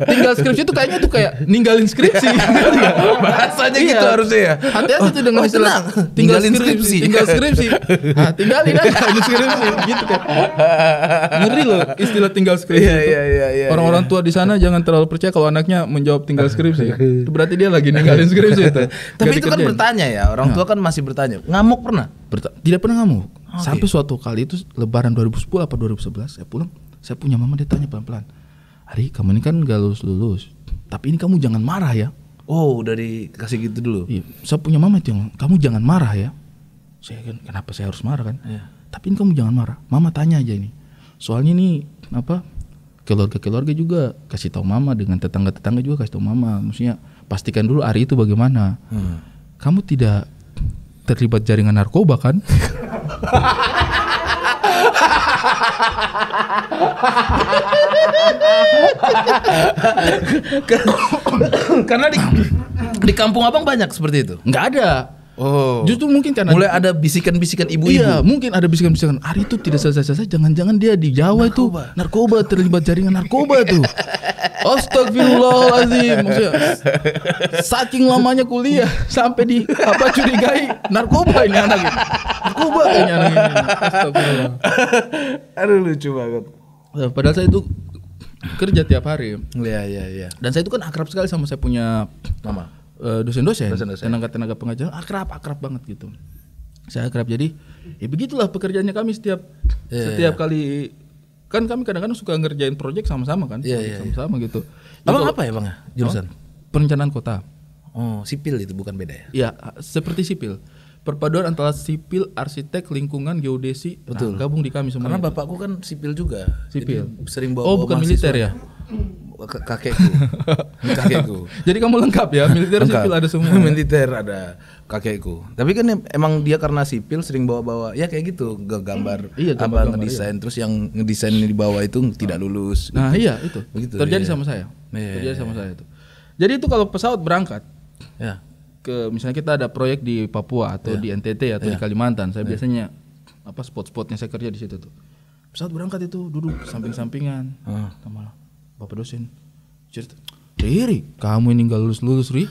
tinggal skripsi itu kayaknya tuh kayak ninggalin skripsi. Bahasanya gitu harusnya ya. Hati-hati tuh dengan istilah tinggalin skripsi. Tinggalin aja skripsi gitu kan. Ngeri loh istilah tinggal skripsi. Iya. Orang-orang tua di sana jangan terlalu percaya kalau anaknya menjawab tinggal skripsi. Itu berarti dia lagi ninggalin skripsi itu. Tapi itu kan bertanya ya, orang tua kan masih bertanya. Ngamuk pernah? Tidak pernah ngamuk. Sampai suatu kali itu lebaran 2010 apa 2011 saya pulang, saya punya mama dia tanya pelan-pelan. Hari, kamu ini kan gak lulus. Tapi ini kamu jangan marah ya. Oh, udah dikasih gitu dulu. Iya, saya punya mama itu yang kamu jangan marah ya. Saya kan kenapa saya harus marah kan? Iya. Tapi ini kamu jangan marah. Mama tanya aja ini. Soalnya ini keluarga juga kasih tahu mama, dengan tetangga-tetangga juga kasih tahu mama. Maksudnya pastikan dulu hari itu bagaimana. Kamu tidak terlibat jaringan narkoba kan? Karena di kampung Abang banyak seperti itu. Nggak ada. Oh. Justru mungkin karena mulai ada bisikan-bisikan ibu-ibu. Iya, mungkin ada bisikan-bisikan. Hari itu tidak selesai. Jangan-jangan dia di Jawa narkoba, terlibat jaringan narkoba tuh. Astagfirullahaladzim. Maksudnya saking lamanya kuliah sampai curigai narkoba ini anak ini. Narkoba kayaknya anak ini. Astagfirullah. Aduh lucu banget. Padahal saya itu kerja tiap hari. Iya. Dan saya itu kan akrab sekali sama saya punya mama. Dosen-dosen, tenaga pengajar akrab banget gitu. Saya akrab, jadi ya begitulah pekerjaannya kami setiap kali. Kan kami kadang-kadang suka ngerjain proyek sama-sama kan, sama-sama gitu. Abang apa ya Bang jurusan? Perencanaan kota. Oh, sipil itu bukan beda ya? Iya, seperti sipil. Perpaduan antara sipil, arsitek, lingkungan, geodesi, betul. Gabung di kami semua. Karena bapakku kan sipil juga. Sipil. Jadi sering bawa bukan militer ya? Kakekku. Jadi kamu lengkap ya, militer lengkap. Sipil ada semua. Militer ada kakekku. Tapi kan emang dia karena sipil sering bawa-bawa ya kayak gitu, gambar ngedesain. Terus yang ngedesain di bawah itu tidak lulus. Nah gitu. Iya itu. Begitu, terjadi sama saya. Sama saya itu. Jadi itu kalau pesawat berangkat, misalnya kita ada proyek di Papua atau di NTT atau di Kalimantan, saya biasanya spot-spotnya saya kerja di situ tuh. Pesawat berangkat itu duduk samping-sampingan sama Bapak dosen cerita, Riri, kamu ini gak lulus Ri.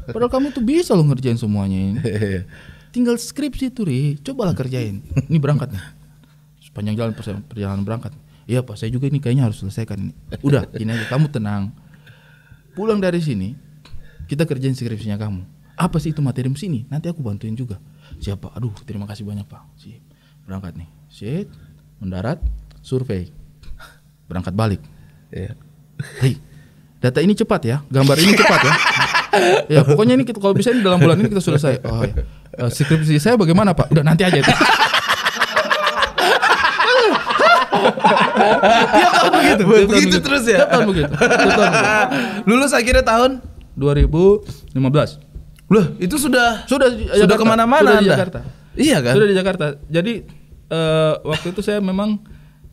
Padahal kamu tuh bisa lo ngerjain semuanya ini. Tinggal skripsi tuh Ri, cobalah kerjain. Ini berangkat nih, sepanjang jalan perjalanan berangkat. Iya Pak, saya juga ini kayaknya harus selesaikan ini. Udah, gini aja, kamu tenang. Pulang dari sini, kita kerjain skripsinya kamu. Apa sih itu materi sini? Nanti aku bantuin juga. Siapa? Aduh, terima kasih banyak Pak. Sip, berangkat nih. Sip, mendarat, survei, berangkat balik. Hei, data ini cepat ya, gambar ini cepat ya. Ya pokoknya ini kalau bisa ini dalam bulan ini kita selesai. Oh ya. Skripsi saya bagaimana Pak? Udah nanti aja itu. Tiap tahun begitu. Begitu terus ya. Tiap tahun begitu. Lulus akhirnya tahun 2015. Loh, itu sudah kemana-mana Sudah di Jakarta. Iya kan? Sudah di Jakarta. Jadi waktu itu saya memang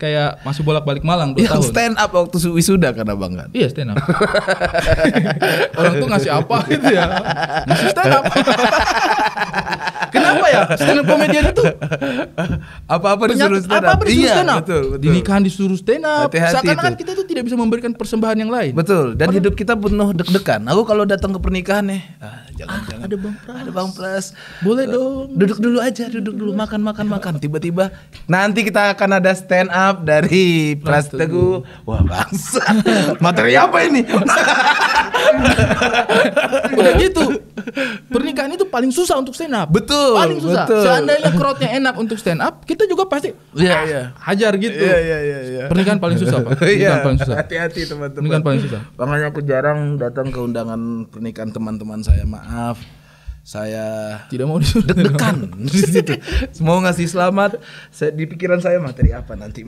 kayak masih bolak-balik Malang 2 tahun. Stand up waktu wisuda kan abang kan? Iya stand up. Orang tuh ngasih apa gitu ya? Ngasih stand up. Kenapa ya? Stand up komedian itu apa-apa disuruh stand up. Apa-apa disuruh stand up. Betul. Di nikahan disuruh stand up. Hati-hati seakan-akan itu. kita tuh tidak bisa memberikan persembahan yang lain. Betul. Dan hidup kita penuh deg-degan. Aku kalau datang ke pernikahan nih, jangan. Ada Bang Pras. Boleh dong. Duduk dulu aja, makan. Tiba-tiba nanti kita akan ada stand up dari Pras Teguh. Wah, bangsa. Materi apa ini? Udah gitu. Pernikahan itu paling susah untuk stand up. Betul. Paling susah. Betul. Seandainya crowdnya enak untuk stand up, kita juga pasti hajar gitu. Iya. Pernikahan paling susah, Pak. Pernikahan paling susah. Hati-hati teman-teman. Pernikahan paling susah. Makanya aku jarang datang ke undangan pernikahan teman-teman saya. Maaf. Saya Tidak mau disuruh deg-degan di situ. Mau ngasih selamat, di pikiran saya materi apa nanti.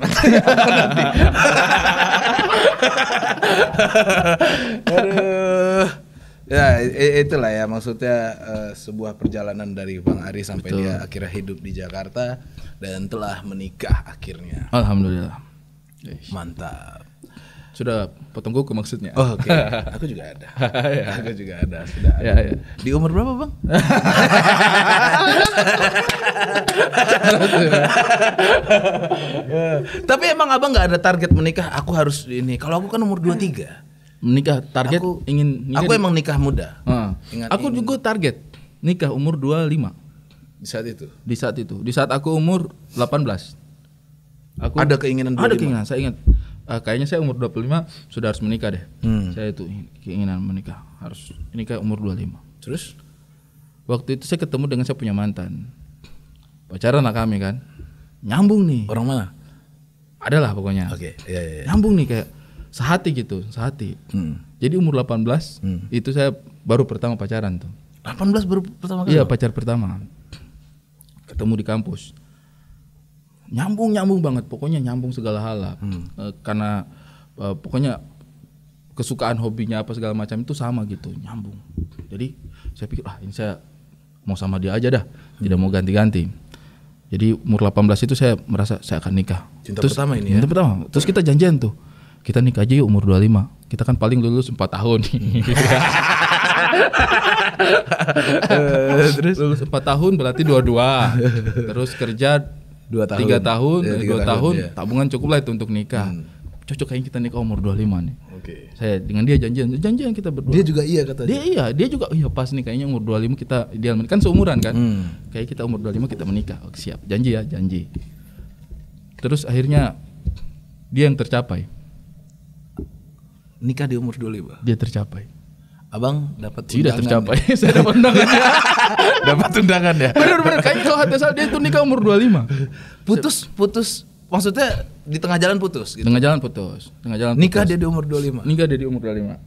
Aduh. Ya itulah ya maksudnya sebuah perjalanan dari Bang Ari sampai dia akhirnya hidup di Jakarta dan telah menikah akhirnya. Alhamdulillah. Mantap. Sudah potong kuku maksudnya. Oh, oke. Aku juga ada. Aku juga ada. Sudah ada. Ya. Di umur berapa, Bang? Tapi emang Abang nggak ada target menikah? Aku harus ini. Kalau aku kan umur 23. Menikah target ingin nikah. Aku emang nikah muda. Aku juga target nikah umur 25. Di saat itu. Di saat aku umur 18. Aku ada keinginan 25. Ada keinginan, saya ingat. Kayaknya saya umur 25 sudah harus menikah deh. Saya itu keinginan menikah, harus menikah umur 25. Terus waktu itu saya ketemu dengan saya punya mantan. Pacaran lah kami kan. Nyambung nih. Orang mana? Adalah pokoknya. Oke, iya. Nyambung nih kayak sehati gitu, sehati. Jadi umur 18 itu saya baru pertama pacaran tuh. 18 baru pertama kali? Iya, pacar pertama. Ketemu di kampus. Nyambung banget, pokoknya nyambung segala hal lah. Karena pokoknya kesukaan hobinya apa segala macam itu sama gitu, nyambung. Jadi saya pikir ini saya mau sama dia aja dah, tidak mau ganti-ganti. Jadi umur 18 itu saya merasa saya akan nikah. Cinta pertama ini ya? Cinta pertama. Terus kita janjian tuh, kita nikah aja yuk umur 25. Kita kan paling lulus 4 tahun. Terus lulus 4 tahun berarti 22. Terus kerja 2 tahun. 3 tahun, ya. Tabungan cukup lah itu untuk nikah. Cocok kayaknya kita nikah umur 25 nih. Oke. Saya dengan dia janjian kita berdua. Dia juga iya katanya. Dia juga pas nih kayaknya umur 25 kita ideal kan seumuran kan. Kayak kita umur 25 kita menikah. Oke, siap. Janji. Terus akhirnya dia yang tercapai. Nikah di umur 25. Dia tercapai. Abang dapat undangan. Tidak tercapai. Saya dapat undangannya. Dapat undangan ya. Benar kayaknya kalau hati dia itu nikah umur 25. Putus. Maksudnya di tengah jalan putus gitu. Tengah jalan putus. Nikah dia di umur 25. Nikah dia di umur 25.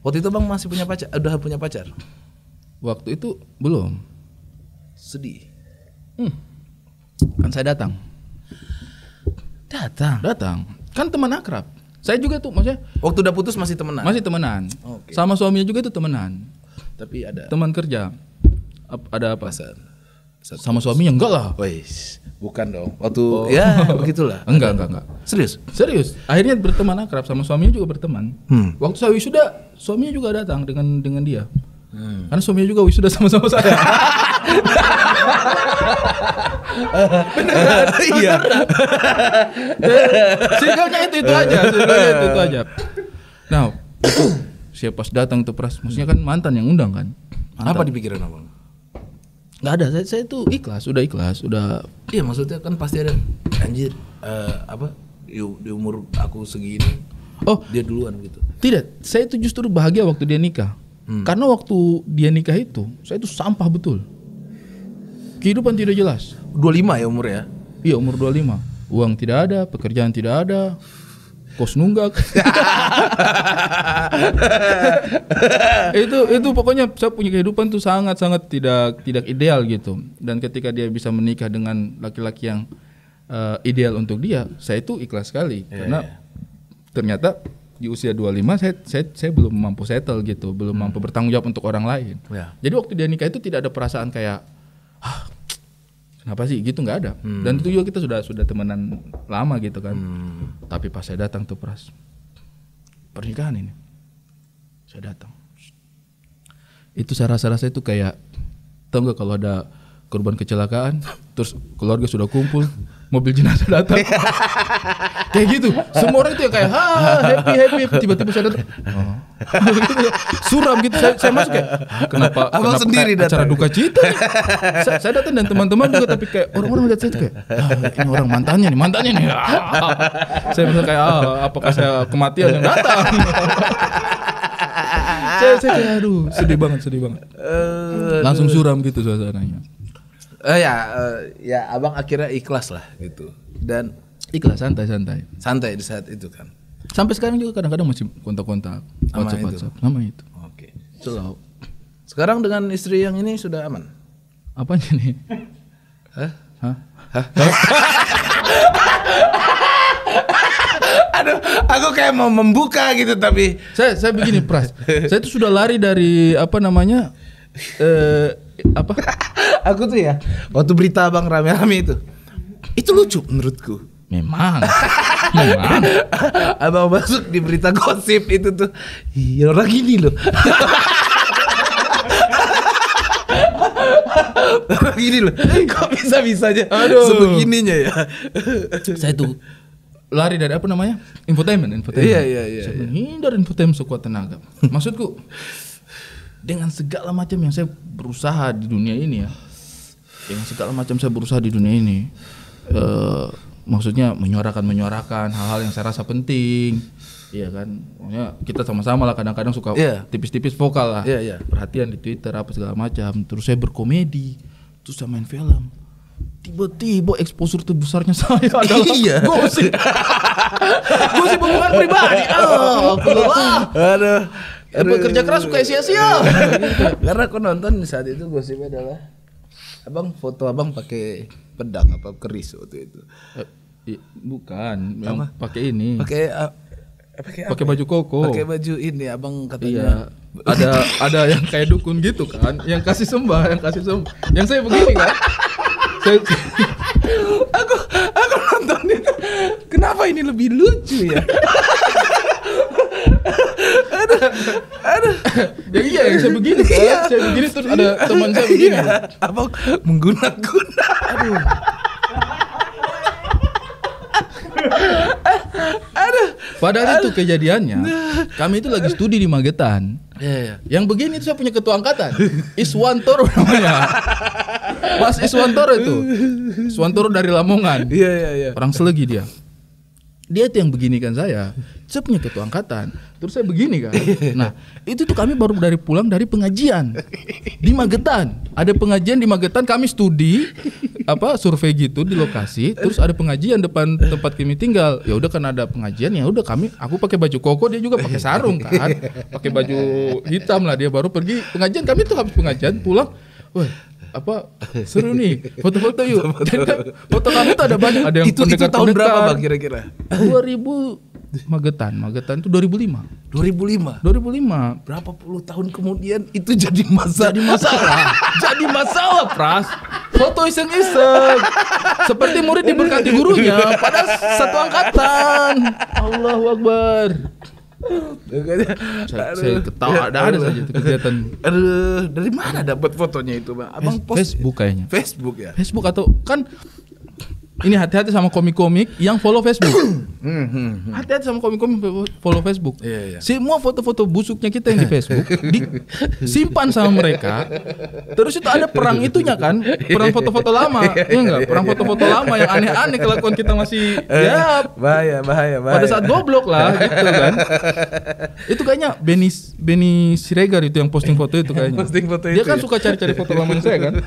Waktu itu Bang masih punya pacar? Udah punya pacar? Waktu itu belum. Sedih. Kan saya datang. Kan teman akrab. Saya juga tuh maksudnya waktu udah putus masih temenan. Okay. Sama suaminya juga itu temenan. Tapi ada teman kerja. Ada apa? Sama suaminya enggak lah. Wais, bukan dong. Waktu ya begitulah. Enggak. Serius. Akhirnya berteman akrab, sama suaminya juga berteman. Waktu saya wisuda, suaminya juga datang dengan dia. Karena suaminya juga wisuda sama-sama saya. Beneran? Iya. Circle-nya itu aja. Nah, siapa pas datang tuh Pras, maksudnya kan mantan yang undang kan. Apa di pikiran Abang? Nggak ada, saya tuh ikhlas. Iya, maksudnya kan pasti ada anjir di umur aku segini. Oh, dia duluan gitu. Tidak, saya itu justru bahagia waktu dia nikah. Karena waktu dia nikah itu, saya itu sampah betul. Kehidupan tidak jelas. 25 ya umur ya? Iya, umur 25. Uang tidak ada, pekerjaan tidak ada. kos nunggak. itu pokoknya saya punya kehidupan tuh sangat tidak ideal gitu. Dan ketika dia bisa menikah dengan laki-laki yang ideal untuk dia, saya itu ikhlas sekali karena ternyata di usia 25 saya belum mampu settle gitu, belum mampu bertanggung jawab untuk orang lain. Jadi waktu dia nikah itu tidak ada perasaan kayak kenapa sih gitu, nggak ada. Dan itu juga kita sudah temenan lama gitu kan. Tapi pas saya datang tuh Pras, pernikahan ini saya datang, itu saya rasa itu kayak, tau nggak kalau ada korban kecelakaan terus keluarga sudah kumpul, mobil jenazah datang. Kayak gitu, semua orang itu ya kayak happy, tiba-tiba saya datang, suram gitu. Saya masuk kayak kenapa sendiri kayak acara duka cita. Saya datang dan teman-teman juga, tapi kayak orang-orang lihat saya kayak ini orang mantannya nih. Saya merasa kayak apakah saya kematian yang datang. Saya kayak aduh sedih banget. Langsung suram gitu suasananya. Ya abang akhirnya ikhlas lah gitu. Dan ikhlas, santai di saat itu kan. Sampai sekarang juga kadang-kadang masih kontak-kontak WhatsApp nama itu. Oke. Selalu. Sekarang dengan istri yang ini sudah aman? Apanya nih? Hah? Aduh, aku kayak mau membuka gitu tapi saya begini Pras. Saya tuh sudah lari dari aku tuh ya waktu berita abang rame-rame itu lucu menurutku. Memang. Abang masuk di berita gosip itu tuh, iya orang gini loh. Orang gini loh. Kok bisa-bisanya sebegininya ya. Saya tuh lari dari infotainment. Iya. Saya menghindar infotainment sekuat tenaga. Maksudku, dengan segala macam yang saya berusaha di dunia ini ya, maksudnya menyuarakan hal-hal yang saya rasa penting, iya kan. Maksudnya kita sama-sama lah kadang-kadang suka tipis-tipis vokal lah, perhatian di Twitter apa segala macam. Terus saya berkomedi, terus saya main film. Tiba-tiba exposure terbesarnya saya adalah gosip hubungan pribadi. Aduh. Kerja keras suka sia-sia. Karena aku nonton di saat itu gosipnya adalah foto abang pakai pedang apa keris waktu itu. Bukan, yang pakai ini. Pakai baju koko. Pakai baju ini abang katanya. Iya. Ada yang kayak dukun gitu kan, yang kasih sembah. Yang saya begini kan. Aku nonton itu. Kenapa ini lebih lucu ya? Aduh. Yang saya begini kan. Saya begini terus ada teman saya begini. Abang mengguna-guna. Aduh. Padahal itu kejadiannya, kami itu lagi studi di Magetan. Yang begini itu saya punya ketua angkatan, Iswantoro namanya. Mas Iswantoro itu. Iswantoro dari Lamongan. Iya. Orang Selegi dia. Dia itu yang begini kan saya punya ketua angkatan, terus saya begini kan. Nah itu tuh kami baru pulang dari pengajian di Magetan. Ada pengajian di Magetan, kami studi survei gitu di lokasi. Terus ada pengajian depan tempat kami tinggal. Ya udah kan ada pengajian, ya udah aku pakai baju koko, dia juga pakai sarung kan, pakai baju hitam lah. Dia baru pergi pengajian, kami tuh habis pengajian pulang. Wah, seru nih, foto-foto yuk. Foto kamu tuh ada banyak, ada yang itu tahun berapa bang kira-kira? 2000 Magetan itu 2005. Berapa puluh tahun kemudian itu jadi masalah. Jadi masalah, Pras. Foto iseng-iseng. Seperti murid diberkati gurunya pada satu angkatan. Allahu Akbar. Saya ketawa ada saja itu kegiatan. Aduh, dari mana dapat fotonya itu, Bang? Abang post Facebook kayaknya. Facebook ya? Facebook atau kan ini hati-hati sama komik-komik yang follow Facebook. Hati-hati sama komik-komik follow Facebook. Iya. Semua foto-foto busuknya kita yang di Facebook disimpan sama mereka. Terus itu ada perang itunya kan, perang foto-foto lama. Iya enggak? Perang foto-foto lama yang aneh-aneh kelakuan kita masih bahaya. Pada saat goblok lah gitu kan. Itu kayaknya Benny Siregar itu yang posting foto itu kayaknya. Dia kan suka cari-cari foto lamanya saya kan.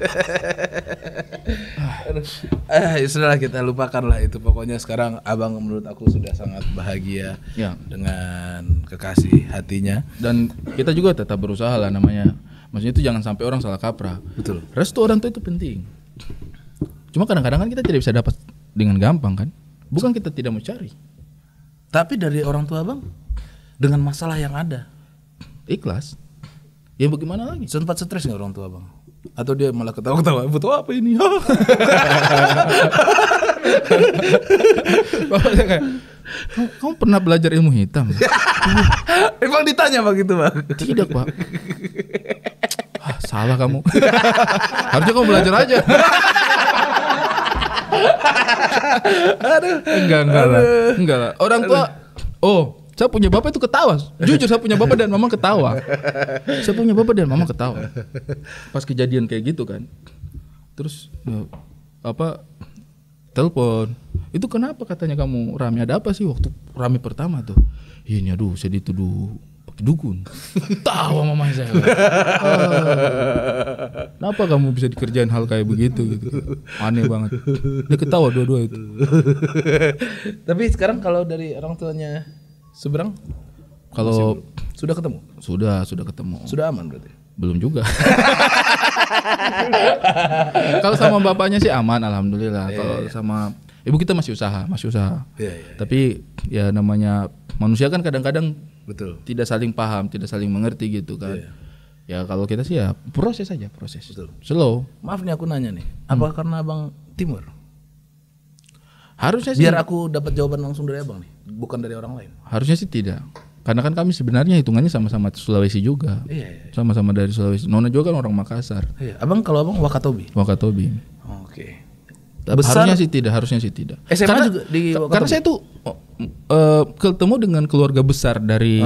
Sudahlah kita lupakan lah itu. Pokoknya sekarang abang menurut aku sudah sangat bahagia Ya. dengan kekasih hatinya. Dan kita juga tetap berusaha lah namanya. Maksudnya itu jangan sampai orang salah kaprah. Betul. Restu orang tua itu penting. Cuma kadang-kadang kan kita tidak bisa dapat dengan gampang kan. Bukan kita tidak mau cari. Tapi dari orang tua abang dengan masalah yang ada, Ikhlas. Ya bagaimana lagi? sempat stres nggak orang tua abang? Atau dia malah ketawa-ketawa, butuh apa ini? Bapaknya kayak, kamu pernah belajar ilmu hitam? Emang ditanya begitu bang? Tidak pak. Salah kamu. Harusnya kamu belajar aja. Enggak lah. Orang tua, saya punya bapak itu ketawa. Jujur saya punya bapak dan mama ketawa. Pas kejadian kayak gitu kan. Terus telepon. Itu kenapa katanya kamu rame? Ada apa sih waktu rame pertama tuh? Ini aduh saya dituduh pakai dukun. Tawa mama saya. Kenapa kamu bisa dikerjain hal kayak begitu gitu? Aneh banget. Dia ketawa dua-dua itu. Tapi sekarang kalau dari orang tuanya seberang, Kalau sudah ketemu? sudah ketemu. Sudah aman berarti? Belum juga. Kalau sama bapaknya sih aman alhamdulillah. Kalau sama ibu kita masih usaha. Tapi ya namanya manusia kan kadang-kadang Betul. tidak saling paham, tidak saling mengerti gitu kan. Ya kalau kita sih ya proses aja. Betul. Slow. Maaf nih aku nanya nih, apa karena abang timur? Harusnya sih. Biar aku dapat jawaban langsung dari abang nih, bukan dari orang lain. Harusnya sih tidak. Karena kan kami sebenarnya hitungannya sama-sama Sulawesi juga. Iya. Sama-sama dari Sulawesi. Nona juga kan orang Makassar. Iya. Kalau abang Wakatobi. Harusnya Oke. Besar sih tidak. SMA karena, juga di Wakatobi? Karena saya tuh ketemu dengan keluarga besar dari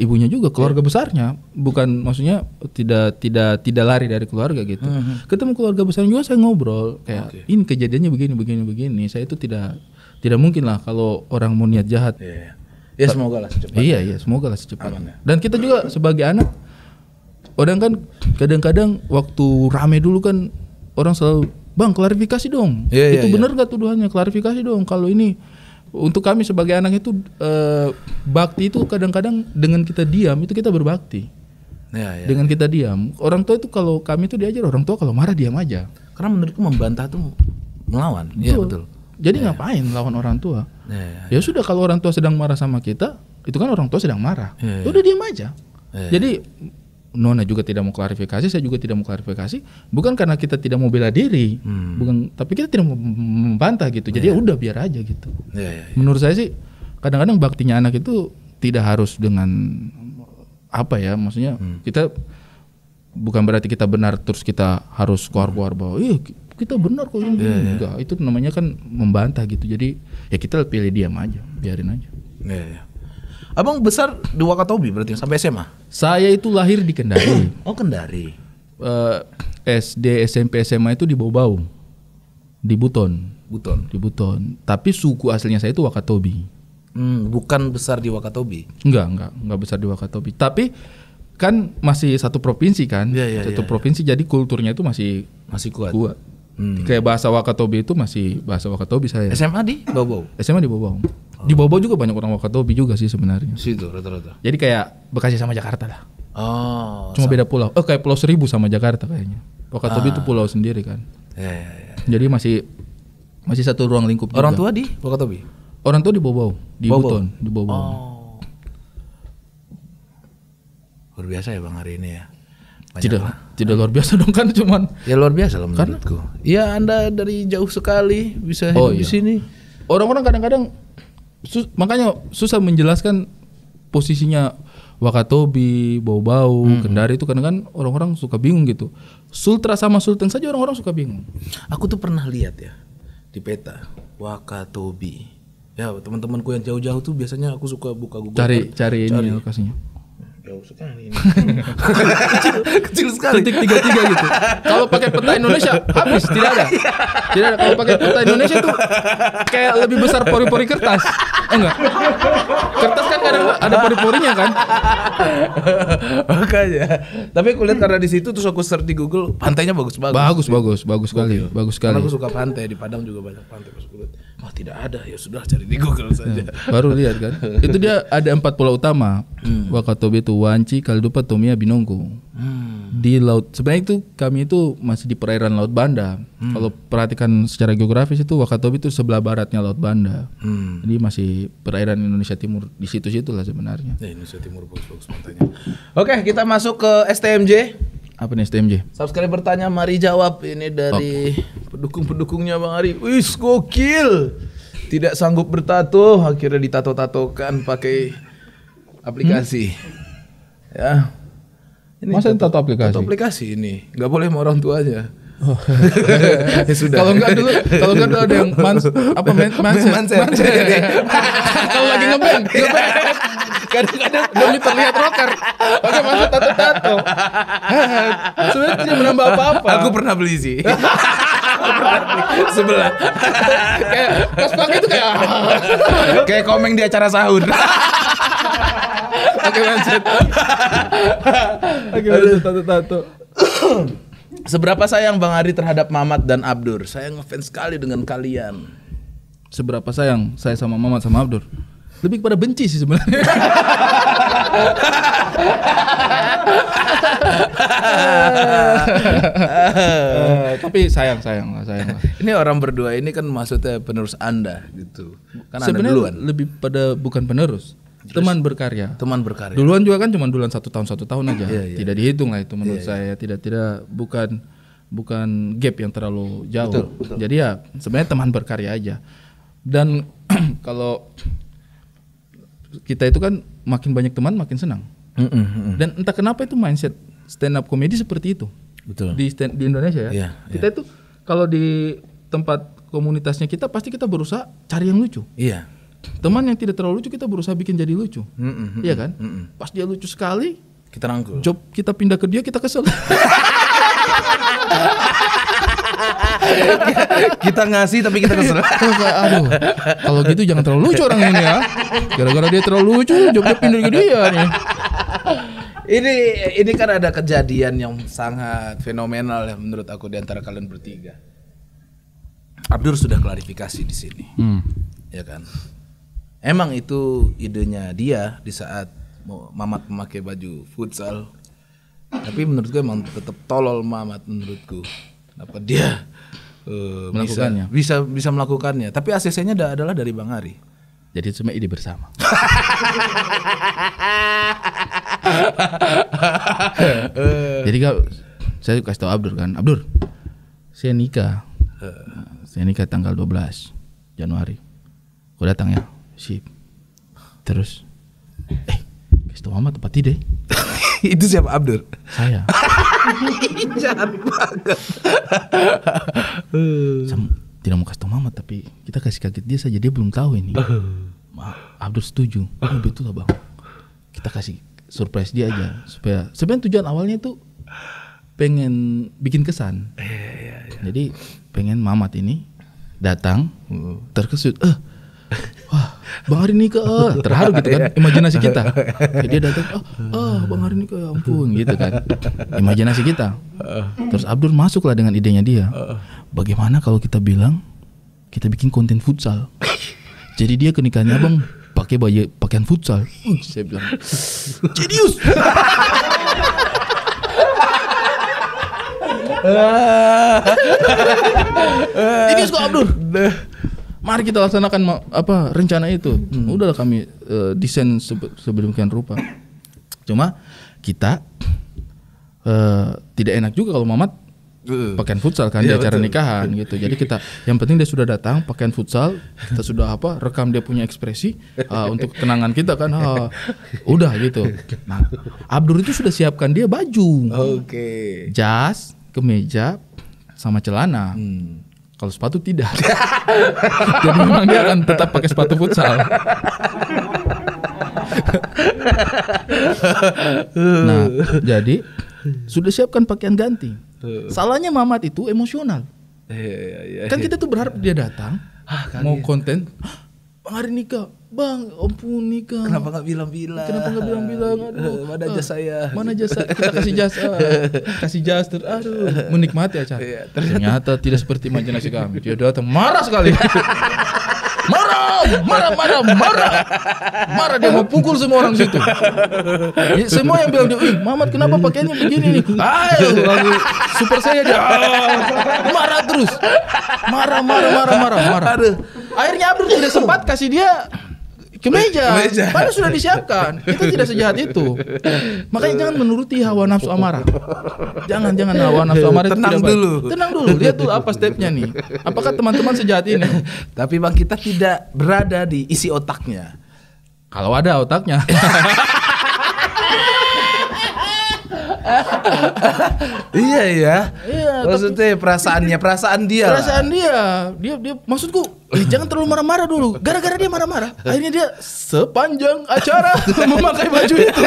ibunya juga, keluarga besarnya, bukan maksudnya tidak lari dari keluarga gitu. Ketemu keluarga besar juga saya ngobrol kayak ini kejadiannya begini. Saya itu tidak mungkin lah kalau orang mau niat jahat. Iya. Ya semoga lah secepatnya. Iya, semoga lah secepatnya. Dan kita juga sebagai anak, orang kan kadang-kadang waktu rame dulu kan orang selalu, bang klarifikasi dong, itu benar gak tuduhannya, klarifikasi dong. Kalau ini untuk kami sebagai anak itu bakti itu kadang-kadang dengan kita diam itu kita berbakti. Dengan kita diam, orang tua itu kalau kami itu diajar orang tua kalau marah diam aja. Karena menurutku membantah tuh melawan. Iya betul. Jadi ngapain lawan orang tua? Ya sudah kalau orang tua sedang marah sama kita, itu kan orang tua sedang marah. Udah diam aja. Jadi Nona juga tidak mau klarifikasi, saya juga tidak mau klarifikasi, bukan karena kita tidak mau bela diri, bukan, tapi kita tidak mau membantah gitu. Jadi ya udah biar aja gitu. Menurut saya sih kadang-kadang baktinya anak itu tidak harus dengan apa ya, maksudnya kita bukan berarti kita benar terus kita harus keluar bahwa kita benar kok ini. Enggak, itu namanya kan membantah gitu. Jadi ya kita pilih diam aja, biarin aja. Abang besar di Wakatobi berarti sampai SMA? Saya itu lahir di Kendari. Oh Kendari. SD, SMP, SMA itu di Bau-Bau, di Buton. Di Buton. Tapi suku aslinya saya itu Wakatobi. Bukan besar di Wakatobi. Enggak besar di Wakatobi. Tapi kan masih satu provinsi kan, satu provinsi. Jadi kulturnya itu masih kuat. Kayak bahasa Wakatobi itu masih bahasa Wakatobi saya. SMA di Bau-Bau. SMA di Bau-Bau. Di Bau-Bau juga banyak orang Wakatobi juga sih sebenarnya. Situ rata-rata. Jadi kayak Bekasi sama Jakarta lah. Oh. Cuma beda pulau. Kayak Pulau Seribu sama Jakarta kayaknya. Wakatobi itu pulau sendiri kan. Jadi masih satu ruang lingkup juga. Orang tua di Wakatobi? Orang tua di Bau-Bau, di Buton, di Bau-Bau. Oh. Luar biasa ya Bang hari ini ya. Tidak luar biasa dong kan cuman. Ya luar biasa lah menurutku. Ya Anda dari jauh sekali bisa hidup di sini. Orang-orang kadang-kadang makanya susah menjelaskan posisinya Wakatobi, Bau-Bau, Kendari itu kadang-kadang orang-orang suka bingung gitu. Sultra sama Sulteng saja orang-orang suka bingung. Aku tuh pernah lihat ya di peta Wakatobi. Ya teman-temanku yang jauh-jauh tuh biasanya aku suka buka Google. Cari ini lokasinya. Jauh sekali ini. kecil sekali. Titik 33 gitu. Kalau pakai peta Indonesia habis, tidak ada. Tidak ada. Kalau pakai peta Indonesia tuh kayak lebih besar pori-pori kertas. Enggak. Kertas kan kadang ada pori-porinya kan. Makanya. Tapi aku lihat karena di situ terus aku search di Google, pantainya bagus sekali. Bagus sekali. Karena aku suka pantai, di Padang juga banyak pantai. Pas aku lihat, wah tidak ada, ya sudah cari di Google saja. Baru lihat kan. Itu dia ada 4 pulau utama. Wakatobi itu Wanci, Kalidupa, Tomia, Binongko. Di laut. Sebenarnya itu kami itu masih di perairan Laut Banda. Kalau perhatikan secara geografis itu Wakatobi itu sebelah baratnya Laut Banda. Jadi masih perairan Indonesia Timur di situ-situ lah sebenarnya. Ya, Indonesia Timur bagus pantainya. Oke, kita masuk ke STMJ. Apa nih STMJ? Subscriber bertanya, mari jawab. Ini dari pendukung-pendukungnya Bang Ari. Wis gokil. Tidak sanggup bertato, akhirnya ditato-tatokan pakai aplikasi. Ya. Ini masa tato aplikasi? Tato aplikasi ini, nggak boleh sama orang tuanya. Oh. Ya sudah. Kalau enggak dulu ada yang mindset. Kalau lagi ngeband. Kadang-kadang demi terlihat rocker. Oke, masuk tato. Sebenarnya tidak menambah apa-apa. Aku pernah beli sih. Sebelah. Kayak pas pakai itu kayak komeng di acara sahur. Oke, lanjut. Tato. Seberapa sayang Bang Ari terhadap Mamat dan Abdur? Saya ngefans sekali dengan kalian. Seberapa sayang saya sama Mamat sama Abdur? Lebih kepada benci sih sebenarnya. Tapi sayang lah. Ini orang berdua ini kan maksudnya penerus Anda gitu. Kan sebenarnya Anda duluan. Lebih pada bukan penerus. Teman berkarya. Duluan juga kan cuma duluan 1 tahun aja. Iya. Tidak dihitung lah itu menurut saya. Tidak bukan gap yang terlalu jauh. Betul. Jadi ya sebenarnya teman berkarya aja. Dan kalau kita itu kan makin banyak teman makin senang. Dan entah kenapa itu mindset stand up comedy seperti itu. Betul. Di Indonesia ya. Kita itu kalau di tempat komunitasnya kita pasti kita berusaha cari yang lucu. Iya. Teman yang tidak terlalu lucu kita berusaha bikin jadi lucu. Iya kan? Pas dia lucu sekali, kita rangkul. Job kita pindah ke dia, kita kesel. Kita ngasih tapi kita kesel. Aduh, kalau gitu jangan terlalu lucu orang ini ya. Gara-gara dia terlalu lucu, jobnya pindah ke dia nih. Ini kan ada kejadian yang sangat fenomenal ya menurut aku di antara kalian bertiga. Abdur sudah klarifikasi di sini, ya kan? Emang itu idenya dia di saat Mamat memakai baju futsal. Tapi menurutku emang tetap tolol Mamat menurutku. Kenapa dia melakukannya? Bisa melakukannya. Tapi ACC-nya adalah dari Bang Ari. Jadi itu cuma ide bersama. Jadi saya kasih tahu Abdur kan, Abdur, saya nikah tanggal 12 Januari. Kau datang ya? Sip. Terus, kasih tahu Mama tempat ide. Itu siapa Abdur? Saya. Jahat banget. Tidak mau kasih tahu Mama tapi kita kasih kaget dia saja, dia belum tahu ini. Abdur setuju. Oh, betul lah Bang. Kita kasih surprise dia aja supaya sebenarnya tujuan awalnya itu pengen bikin kesan. Jadi pengen Mamat ini datang terkesut. Wah, Bang Ari nikah, terharu gitu kan, imajinasi kita. Jadi dia datang, Bang Ari nikah, ya ampun gitu kan, imajinasi kita. Terus Abdur masuklah dengan idenya dia. Bagaimana kalau kita bilang kita bikin konten futsal? Jadi dia ke nikahnya Bang pakai pakaian futsal. Saya bilang, jenius. Jenius kok Abdur. Mari kita laksanakan rencana itu. Udahlah kami desain sedemikian rupa. Cuma kita tidak enak juga kalau Mamat pakaian futsal kan di acara nikahan gitu. Jadi kita yang penting dia sudah datang pakaian futsal, kita sudah rekam dia punya ekspresi untuk kenangan kita kan. Udah gitu. Nah, Abdur itu sudah siapkan dia baju. Jas, kemeja sama celana. Kalau sepatu tidak. Jadi memang dia akan tetap pakai sepatu futsal. Nah, jadi sudah siapkan pakaian ganti. Salahnya Mamat itu emosional. Kan kita tuh berharap dia datang, mau konten. Bang hari nikah, bang, ampun nikah. Kenapa nggak bilang-bilang? Aduh, mana jasa saya? Mana jasa? Kita kasih jasa, aduh, menikmati acara. Ternyata tidak seperti imajinasi kami. Dia datang marah sekali. Marah dia mau pukul semua orang situ. Semua yang bilang dia, Mamat kenapa pakaiannya begini nih? Ayo, lalu super saya dia marah terus, marah. Aduh. Akhirnya Abdur tidak sempat kasih dia kemeja. Padahal sudah disiapkan. Kita tidak sejahat itu. Makanya jangan menuruti hawa nafsu amarah. Jangan hawa nafsu amarah. Tenang dulu. Lihat tuh apa stepnya nih. Apakah teman-teman sejahat ini? Tapi Bang, kita tidak berada di isi otaknya. Kalau ada otaknya. Iya. Maksudnya perasaan dia. Dia maksudku, jangan terlalu marah-marah dulu. Gara-gara dia marah-marah, akhirnya dia sepanjang acara memakai baju itu.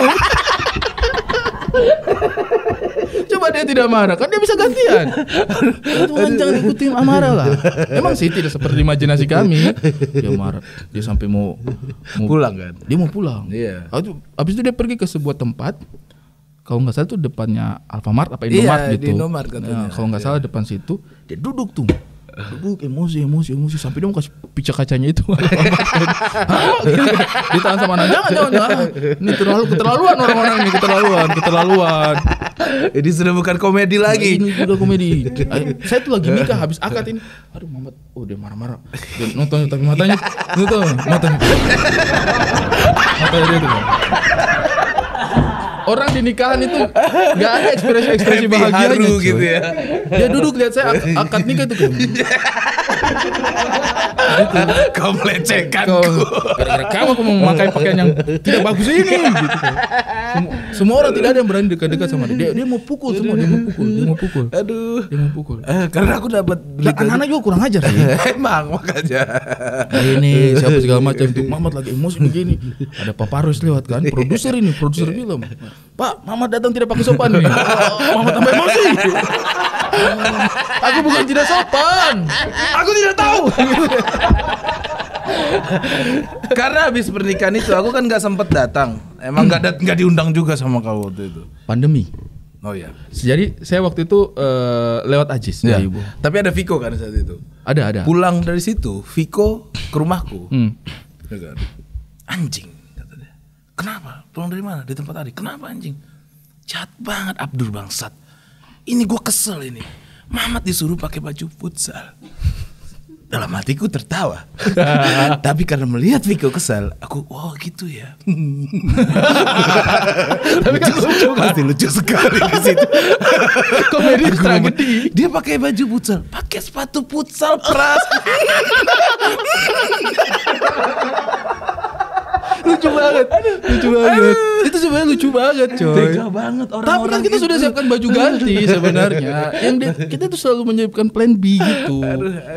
Coba dia tidak marah, kan dia bisa gantian. Tuhan jangan ikutin amarah lah. Emang sih tidak seperti imajinasi kami. Dia marah, dia sampai mau pulang kan? Dia mau pulang. Iya. Habis itu dia pergi ke sebuah tempat. Kalau nggak salah tuh depannya Alfamart apa Indomart gitu. Di Indomart katanya. Nah, kalau nggak salah depan situ dia duduk tuh. Emosi sampai dia mau kasih pica kacanya itu. Ditahan sama anak. Jangan. Ini keterlaluan orang-orang ini keterlaluan. Ini sudah bukan komedi lagi. Ini udah komedi. Saya tuh lagi nikah habis akad ini. Aduh Mamat, dia marah-marah. Dia nonton tapi matanya. Matanya dia tuh. Orang di nikahan itu nggak ada ekspresi bahagianya gitu ya. Dia duduk lihat saya akad nikah itu. Kau melecehkan. Gara-gara kamu aku memakai pakaian yang tidak bagus ini. Gitu. Semua orang tidak ada yang berani dekat-dekat sama dia. Dia mau pukul semua. Dia mau pukul. Aduh. Dia mau pukul. Karena aku dapat berita. Anak-anak juga kurang ajar sih. Emang makanya. Ini siapa segala macam itu. Mamat lagi emosi begini. Ada Paparus lewat kan. Produser film. Pak, Mamat datang tidak pakai sopan nih. Mamat tambah emosi. Aku bukan tidak sopan. Aku tidak tahu. Karena habis pernikahan itu aku kan nggak sempet datang. Emang nggak diundang juga sama kau waktu itu. Pandemi. Oh iya. Jadi saya waktu itu lewat Ajis dari ibu. Tapi ada Viko kan saat itu. Ada. Pulang dari situ, Viko ke rumahku. Ya kan? Anjing. Kenapa? Pulang dari mana? Di tempat Ari. Kenapa anjing? Jahat banget Abdur bangsat. Ini gue kesel ini. Mamat disuruh pakai baju futsal. Dalam hatiku tertawa. Tapi karena melihat Viko kesal, aku gitu ya. Tapi kan lucu kan? Pasti lucu sekali di situ. Komedi tragedi. Dia pakai baju futsal, pakai sepatu futsal pras. Lucu banget. Itu sebenarnya lucu banget, coy. Tega banget orang-orang. Tapi kan kita sudah siapkan baju ganti sebenarnya. Kita tuh selalu menyiapkan plan B gitu.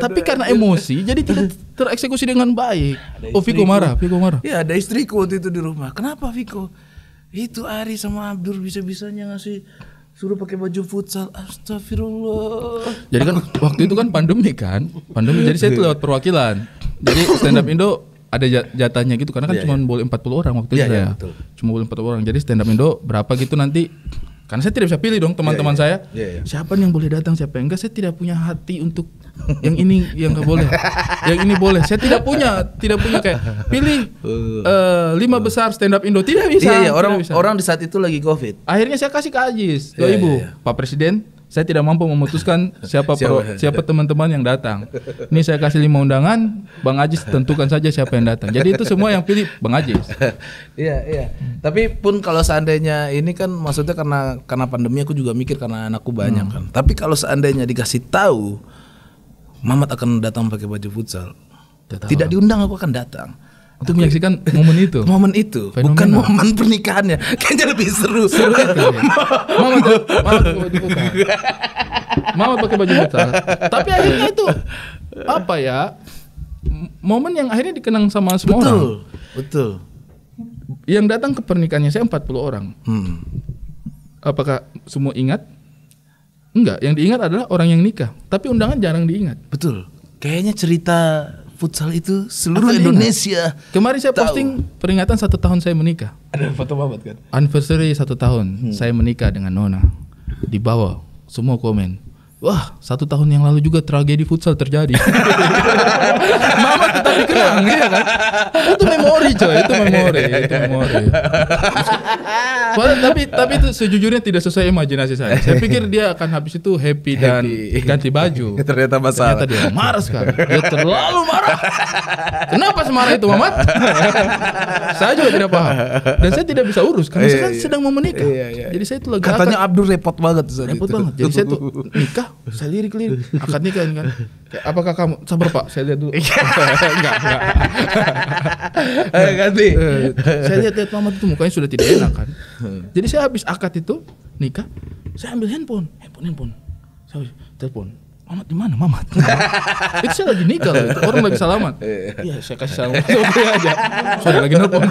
Tapi karena emosi, jadi tidak tereksekusi dengan baik. Viko marah. Iya, ada istriku waktu itu di rumah. Kenapa Viko? Itu Ari sama Abdur bisa-bisanya ngasih suruh pakai baju futsal. Astagfirullah. Jadi kan waktu itu kan pandemi. Jadi saya tuh lewat perwakilan. Jadi stand up Indo ada jatahnya gitu karena kan cuma boleh 40 orang waktu itu ya. Cuma boleh 40 orang. Jadi stand up Indo berapa gitu nanti. Karena saya tidak bisa pilih dong teman-teman saya. Siapa yang boleh datang, siapa yang enggak. Saya tidak punya hati untuk yang ini yang enggak boleh. Yang ini boleh. Saya tidak punya kayak pilih 5 besar stand up Indo. Tidak bisa. Iya, orang di saat itu lagi Covid. Akhirnya saya kasih ke Ajis, ke Ibu. Pak Presiden, saya tidak mampu memutuskan siapa teman-teman yang datang. Ini saya kasih 5 undangan, Bang Ajis tentukan saja siapa yang datang. Jadi itu semua yang pilih Bang Ajis. Iya. Tapi pun kalau seandainya ini kan maksudnya karena pandemi aku juga mikir karena anakku banyak kan. Tapi kalau seandainya dikasih tahu Mamat akan datang pakai baju futsal, tidak diundang aku akan datang. Untuk menyaksikan momen itu. Fenomena. Bukan momen pernikahannya. Kayaknya lebih seru. Mama pakai baju futsal. Tapi akhirnya itu apa ya? Momen yang akhirnya dikenang sama semua orang. Betul. Yang datang ke pernikahannya saya 40 orang. Apakah semua ingat? Enggak, yang diingat adalah orang yang nikah. Tapi undangan jarang diingat. Betul. Kayaknya cerita futsal itu seluruh Indonesia. Kemarin saya posting peringatan 1 tahun saya menikah. Ada foto Mamat kan? Anniversary 1 tahun saya menikah dengan Nona. Di bawah semua komen. Wah, 1 tahun yang lalu juga tragedi futsal terjadi. Mama tetap dikenang, ya kan? Itu memori coy, itu memori. Tapi itu sejujurnya tidak sesuai imajinasi saya. Saya pikir dia akan habis itu happy dan ganti baju. Ternyata masalah. Ternyata dia marah sekali. Dia terlalu marah. Kenapa semarah itu, Mamat? Saya juga tidak paham. Dan saya tidak bisa urus karena saya kan sedang mau menikah. Jadi saya itu lagi katanya Abdul repot banget. Repot banget. Jadi saya tuh nikah. Saya lirik akad nikah kan. Apakah kamu sabar Pak? Saya lihat dulu. Enggak. Ganti. Saya lihat Mamat itu mukanya sudah tidak enak kan. Jadi saya habis akad itu nikah, saya ambil handphone. Saya telepon. Mamat di mana, Mamat? Itu saya lagi nikah loh, itu orang lagi salaman. Iya, saya kasih salaman. Oke aja. Sorry lagi nelpon.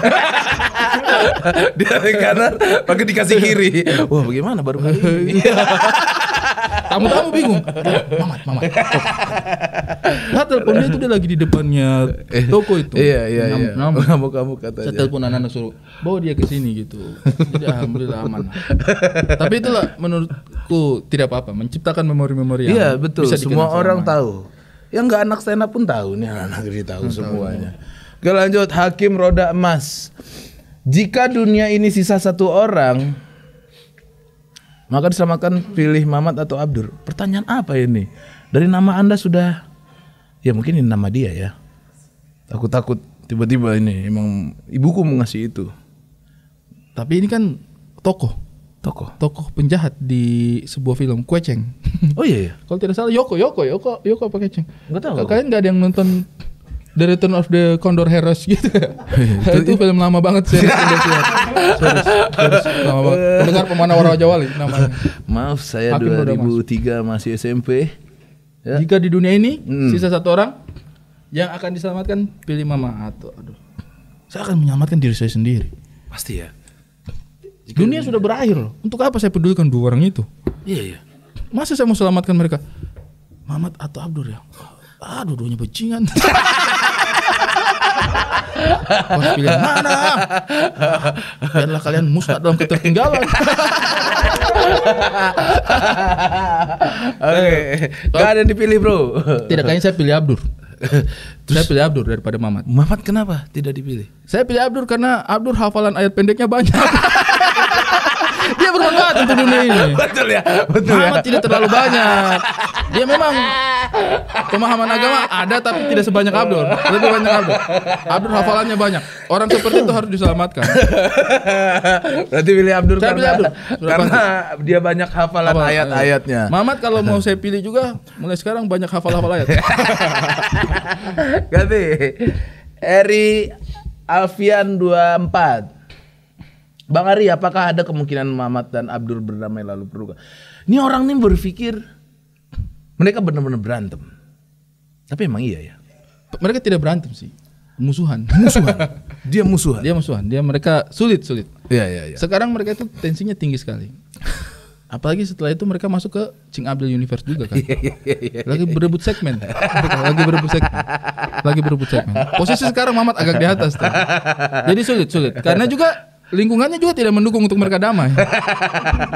Dia dari kanan, pakai dikasih kiri. Wah, bagaimana baru kali ini? Tamu-tamu bingung. Mamat. Nah, teleponnya itu dia lagi di depannya toko itu. Iya. Kamu katanya. Saya telepon anak-anak suruh bawa dia ke sini gitu. Jadi alhamdulillah aman. Tapi itulah menurutku tidak apa-apa, menciptakan memori-memori yang iya, betul. Semua orang selama. tahu. Yang enggak anak stand up pun tahu nih, anak ini tahu semuanya. Oke, lanjut. Hakim Roda Emas. Jika dunia ini sisa 1 orang, maka diselamatkan pilih Mamat atau Abdur. Pertanyaan apa ini? Dari nama Anda sudah, ya mungkin ini nama dia ya. Takut tiba-tiba ini emang ibuku mau ngasih itu. Tapi ini kan tokoh penjahat di sebuah film Kueceng. Oh iya. Kalau tidak salah Yoko apa Kueceng? Enggak tahu. Kalian enggak ada yang nonton The Return of the Condor Heroes gitu? Itu film lama banget sih. Lama banget. Pendengar Pemana Warawajawali namanya. Maaf, saya 2003 masih SMP. Ya. Jika di dunia ini sisa 1 orang yang akan diselamatkan, pilih Mama atau aduh. Saya akan menyelamatkan diri saya sendiri. Pasti ya. Dunia sudah berakhir loh. Untuk apa saya pedulikan 2 orang itu? Iya. Masa saya mau selamatkan mereka? Mamat atau Abdur ya? Dua-duanya bajingan. Pas pilihan mana? Biarlah kalian musnah dalam ketertinggalan. Oke. Gak ada yang dipilih bro. Tidak, kayaknya saya pilih Abdur. Saya pilih Abdur daripada Mamat. Mamat kenapa tidak dipilih? Saya pilih Abdur karena Abdur hafalan ayat pendeknya banyak. Dia bermanfaat untuk dunia ini. Betul ya. Mamat tidak terlalu banyak. Dia memang pemahaman agama ada tapi tidak sebanyak Abdur. Lebih banyak Abdur. Abdur hafalannya banyak. Orang seperti itu harus diselamatkan. Berarti pilih Abdur Saya pilih Abdur. karena dia banyak hafalan ayat-ayatnya. Mamat kalau mau saya pilih juga mulai sekarang banyak hafal ayat. Ganti. Eri Alfian 24. Bang Ari, apakah ada kemungkinan Mamat dan Abdur berdamai lalu berduka? Ini orang nih berpikir mereka benar-benar berantem. Tapi emang iya ya. Mereka tidak berantem sih. Musuhan. Dia musuhan. Dia mereka sulit. Iya. Sekarang mereka itu tensinya tinggi sekali. Apalagi setelah itu mereka masuk ke Cing Abdul Universe juga kan. Lagi berebut segmen. Posisi sekarang Mamat agak di atas tuh. Jadi sulit. Karena juga lingkungannya juga tidak mendukung untuk mereka damai.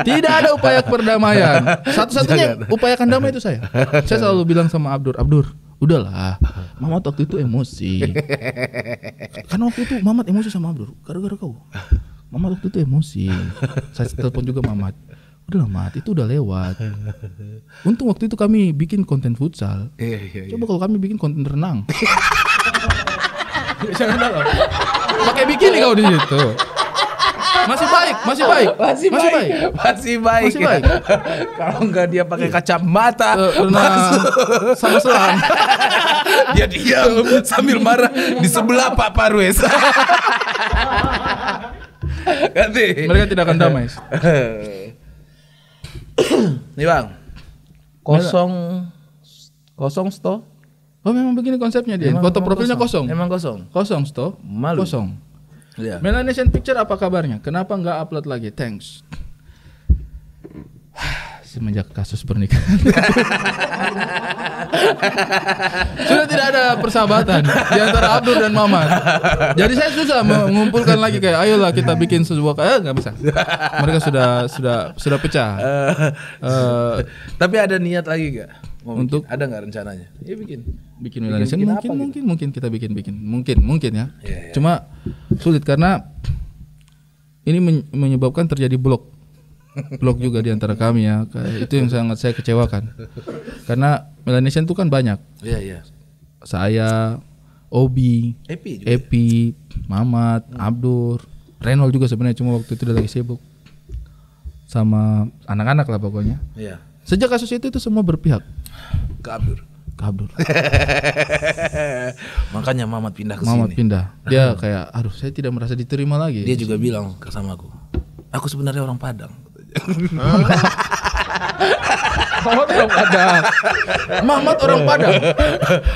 Tidak ada upaya perdamaian. Satu-satunya upayakan damai itu saya. Saya selalu bilang sama Abdur, udahlah. Mamat waktu itu emosi. Karena waktu itu Mamat emosi sama Abdur. Gara-gara kau. Mamat waktu itu emosi. Saya telepon juga Mamat. Udahlah Mat, itu udah lewat. Untung waktu itu kami bikin konten futsal. Coba kalau kami bikin konten renang. Jangan dalam. Pakai bikini kau di situ. Masih baik. Kalau enggak dia pakai kacamata, sama selang. Dia diam sambil marah di sebelah Pak Parwes. Ganti. Mereka tidak akan damai. Nih Bang. Kosong sto. Oh memang begini konsepnya dia. Foto profilnya kosong. Emang kosong. Kosong sto. Malu. Kosong. Iya. Melanesian Picture apa kabarnya? Kenapa nggak upload lagi? Thanks. Semenjak kasus pernikahan sudah tidak ada persahabatan di antara Abdur dan Mamat. Jadi saya susah mengumpulkan lagi kayak ayolah kita bikin sebuah nggak bisa. Mereka sudah pecah. Tapi ada niat lagi gak? Untuk ada nggak rencananya? Ya bikin Melanesian mungkin kita bikin mungkin ya. Yeah. Cuma sulit karena ini menyebabkan terjadi blok juga di antara kami ya. Itu yang sangat saya kecewakan. Karena Melanesian itu kan banyak. Iya. Saya, Obi, Epi, Mamat, Abdur, Renol juga sebenarnya, cuma waktu itu dia lagi sibuk. Sama anak-anak lah pokoknya. Iya. Sejak kasus itu semua berpihak ke Abdur. Makanya Mamat pindah ke sini. Dia kayak aduh saya tidak merasa diterima lagi. Dia juga bilang sama aku sebenarnya orang Padang. Mamat orang Padang.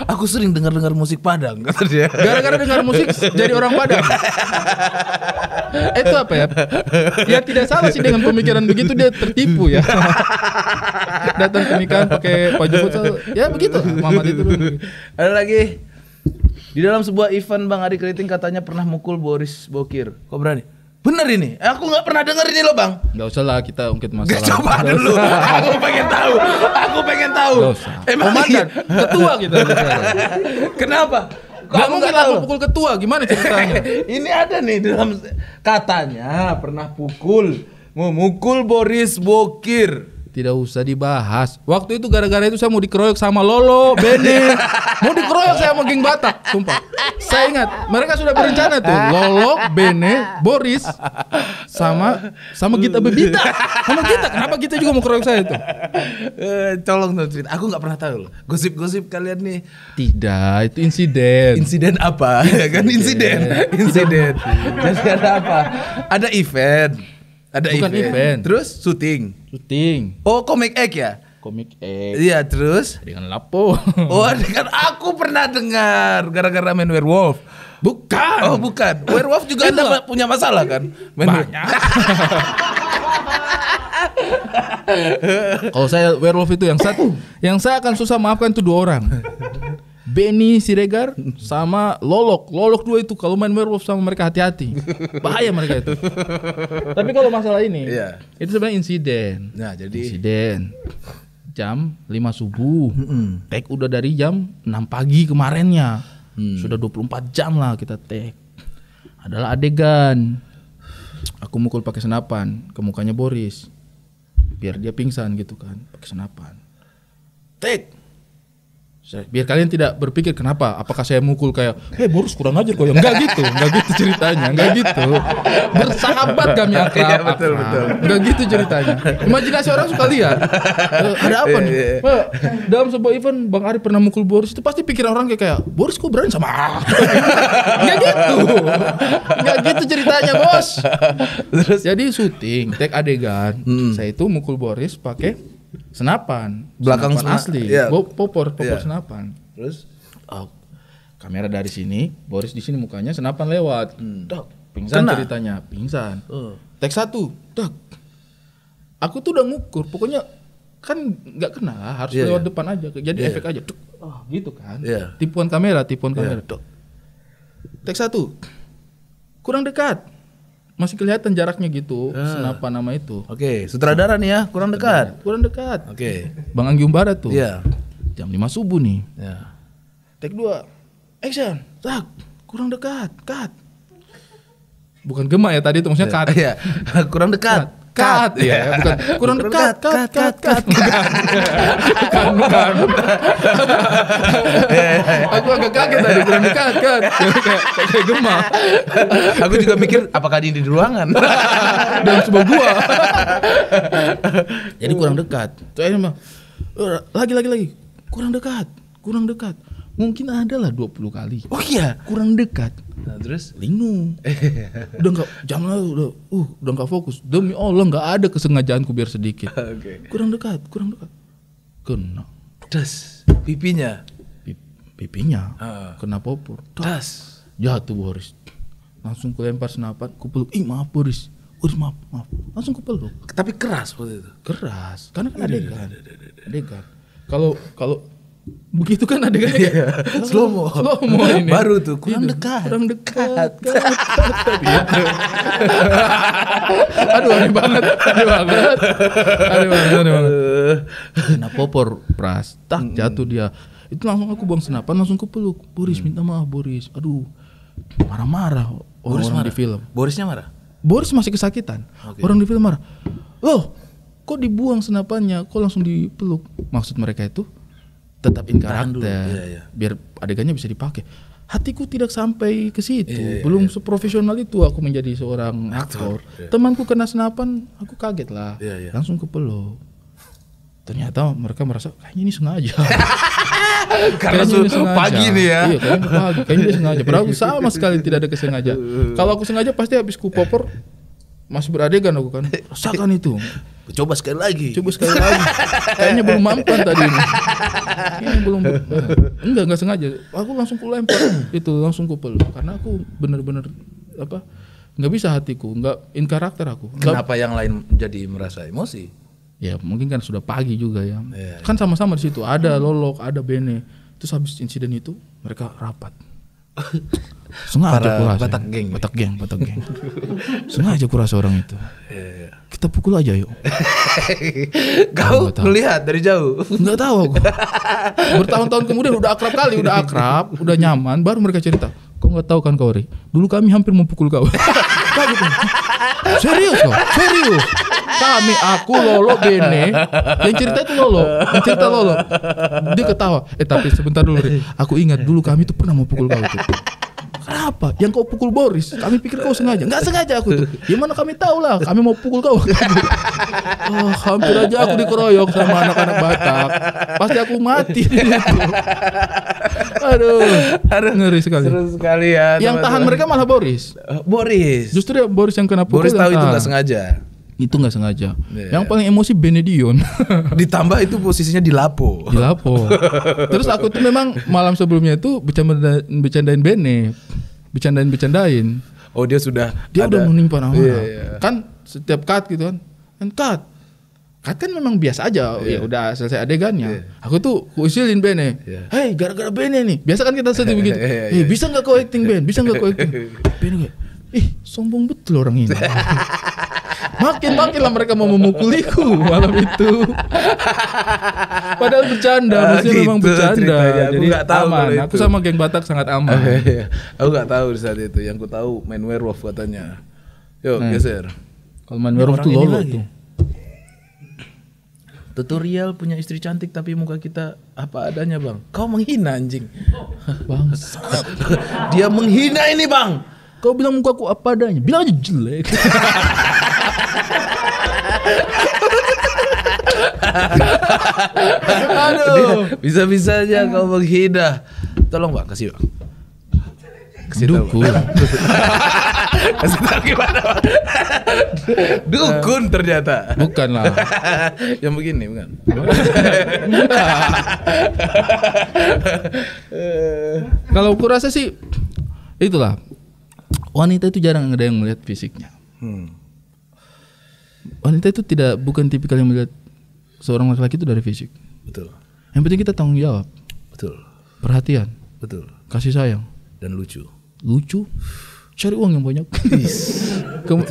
Aku sering dengar musik Padang, kata dia. Gara-gara dengar musik jadi orang Padang. Itu apa ya? Ya tidak salah sih dengan pemikiran begitu, dia tertipu ya. Datang ke nikahan pakai baju futsal. Ya begitu Mamat itu dulu. Ada lagi. Di dalam sebuah event Bang Ari Keriting katanya pernah mukul Boris Bokir. Kok berani? Bener ini, aku nggak pernah denger ini loh Bang. Nggak usah lah kita ungkit masalah. Coba dulu, aku pengen tahu. Emang komandan, ketua kita. Kenapa? Gak mungkin aku pukul ketua, gimana ceritanya? Ini ada nih dalam katanya pernah memukul Boris Bokir. Tidak usah dibahas. Waktu itu gara-gara itu saya mau dikeroyok sama Lolo, Bene. Mau dikeroyok saya sama geng Batak, sumpah. Saya ingat, mereka sudah berencana tuh. Lolo, Bene, Boris sama Gita Bebita. Sama Gita, kenapa Gita juga mau keroyok saya tuh? Tolong dong, aku nggak pernah tahu loh. Gosip-gosip kalian nih. Tidak, itu insiden. Insiden apa? Ya kan insiden. Jadi ada apa? Ada event. Bukan event. Terus syuting. Oh, Comic Egg ya? Comic Egg. Iya, terus dengan Lapo. Oh, dengan aku pernah dengar gara-gara main werewolf. Bukan. Oh, bukan. Werewolf juga Anda punya masalah kan? Banyak. Kalau saya werewolf itu yang saya akan susah maafkan itu 2 orang. Benny Siregar sama Lolok 2 itu kalau main werewolf sama mereka hati-hati. Bahaya mereka itu. Tapi kalau masalah ini itu sebenarnya insiden. Nah, jadi insiden jam 5 subuh. Take udah dari jam 6 pagi kemarinnya. Sudah 24 jam lah kita take. Adalah adegan aku mukul pakai senapan ke mukanya Boris. Biar dia pingsan gitu kan, pakai senapan. Take. Biar kalian tidak berpikir kenapa, apakah saya mukul kayak, Boris kurang ajar kok ya. Enggak gitu ceritanya, enggak gitu. Bersahabat kami akrab. Iya, betul. Enggak gitu ceritanya. Imajinasi orang suka lihat. Ada apa nih? Dalam sebuah event Bang Ari pernah mukul Boris, itu pasti pikiran orang kayak Boris kok berani sama Enggak gitu. Enggak gitu ceritanya, Bos. Terus jadi syuting, take adegan. Saya itu mukul Boris pakai senapan belakang senapan asli, popor yeah. Senapan. Terus kamera dari sini, Boris di sini mukanya, senapan lewat. Pingsan ceritanya, pingsan. Take 1, aku tuh udah ngukur, pokoknya kan nggak kena, harus lewat depan aja, jadi efek aja. Gitu kan. Tipuan kamera. Take 1, kurang dekat. Masih kelihatan jaraknya gitu, senapan nama itu. Oke, sutradara nih ya, kurang dekat. Oke. Bang Anggi Umbara tuh. Iya. Jam 5 subuh nih. Iya. Take 2. Action. Tak, kurang dekat. Cut. Bukan gema ya tadi itu, maksudnya cut. Iya. Kurang dekat. Cut. Iya, bukan. Kurang dekat. Cut. Bukan. Aku agak kaget tadi, kurang dekat. Kayak gema. Aku juga mikir apakah ini di ruangan. Dalam sebuah gua. Jadi kurang dekat. Soalnya lagi. Kurang dekat. Mungkin ada lah 20 kali. Oh iya, kurang dekat. Nah, terus linglung. Udah enggak jam lalu udah enggak fokus. Demi Allah enggak ada kesengajaanku biar sedikit. Kurang dekat. Kena. Das. Pipinya. Kena popor. Das. Jatuh Boris. Langsung ku lempar senapan, ku peluk. Ih maaf Boris maaf. Langsung ku peluk. Tapi keras waktu itu. Keras, karena kan adegan. Kalau begitu kan adegannya slow mo ini. Baru tuh kurang dekat. Aduh aneh banget. Kena popor pras, tak jatuh dia. Itu langsung aku buang senapan, langsung ku peluk. Boris minta maaf Boris. Aduh marah-marah orang di film. Borisnya marah? Boris masih kesakitan. Orang di film marah. Loh, kok dibuang senapannya? Kok langsung dipeluk? Maksud mereka itu tetap in karakter, biar adegannya bisa dipakai. Hatiku tidak sampai ke situ, belum seprofesional itu aku menjadi seorang aktor. Temanku kena senapan, aku kaget lah, langsung kepeluk. Ternyata mereka merasa kayaknya ini sengaja. Karena pagi nih ya. Iya, kayaknya dia sengaja. Padahal aku sama sekali tidak ada kesengaja. Kalau aku sengaja pasti habis ku popor masih beradegan aku kan. Rasakan itu. Coba sekali lagi. Kayaknya belum mampan tadi ini. Kayaknya belum. Enggak sengaja. Aku langsung ku lempar itu, langsung ku peluk karena aku benar-benar enggak bisa hatiku, enggak in karakter aku. Kenapa yang lain jadi merasa emosi? Ya mungkin kan sudah pagi juga ya. Kan sama-sama di situ. Ada Lolok, ada Bene. Terus habis insiden itu mereka rapat. Sengaja Batak geng. Sengaja kurasa orang itu. Kita pukul aja yuk. Kau melihat dari jauh? Enggak tahu aku. Bertahun-tahun kemudian udah akrab, udah nyaman. Baru mereka cerita. Kau nggak tahu kan kau Ri? Dulu kami hampir memukul kau. Gitu. Serius. Aku Lolo Bene. Yang cerita Lolo. Dia ketawa. Tapi sebentar dulu Ri. Aku ingat dulu kami tuh pernah memukul kau tuh. Kenapa? Yang kau pukul Boris, kami pikir kau sengaja. Nggak sengaja aku tuh. Gimana kami tahu lah, kami mau pukul kau. Hampir aja aku dikeroyok sama anak-anak Batak. Pasti aku mati. Aduh, ngeri sekali. Seru sekali ya. Yang tahan mereka malah Boris. Justru ya Boris yang kena pukul. Boris tahu itu nggak sengaja. Itu nggak sengaja. Yang paling emosi Benedion. Ditambah itu posisinya di lapo. Terus aku tuh memang malam sebelumnya itu bercandain Bene. Bercandain. Oh dia udah menimpa nama. Kan setiap cut gitu kan. Cut kan memang biasa aja. Ya udah selesai adegannya. Aku tuh usilin Bene. Hei gara-gara Bene nih. Biasa kan kita sedih begitu. Bisa nggak kau acting Ben? Bene sombong betul orang ini. Makin lah mereka mau memukuliku malam itu. Padahal bercanda, memang bercanda. Ceritanya. Jadi nggak tahu aman. Aku sama geng Batak sangat aman. Aku nggak tahu di saat itu. Yang ku tahu main werewolf katanya. Yuk geser. Kalau main werewolf tuh Lolo tuh. Tutorial punya istri cantik tapi muka kita apa adanya bang. Kau menghina anjing. Bang. Dia menghina ini bang. Kau bilang mukaku apa adanya, bilang aja jelek. Aduh, bisa-bisanya kau menghina. Tolong bang, kasih bang. Dukun. Kasih tahu gimana bang? Dukun ternyata. Bukan lah. Yang begini bukan. Kalau aku rasa sih itulah. Wanita itu jarang ada yang melihat fisiknya. Wanita itu bukan tipikal yang melihat seorang laki-laki itu dari fisik. Betul. Yang penting kita tanggung jawab. Betul. Perhatian. Betul. Kasih sayang. Dan lucu. Cari uang yang banyak.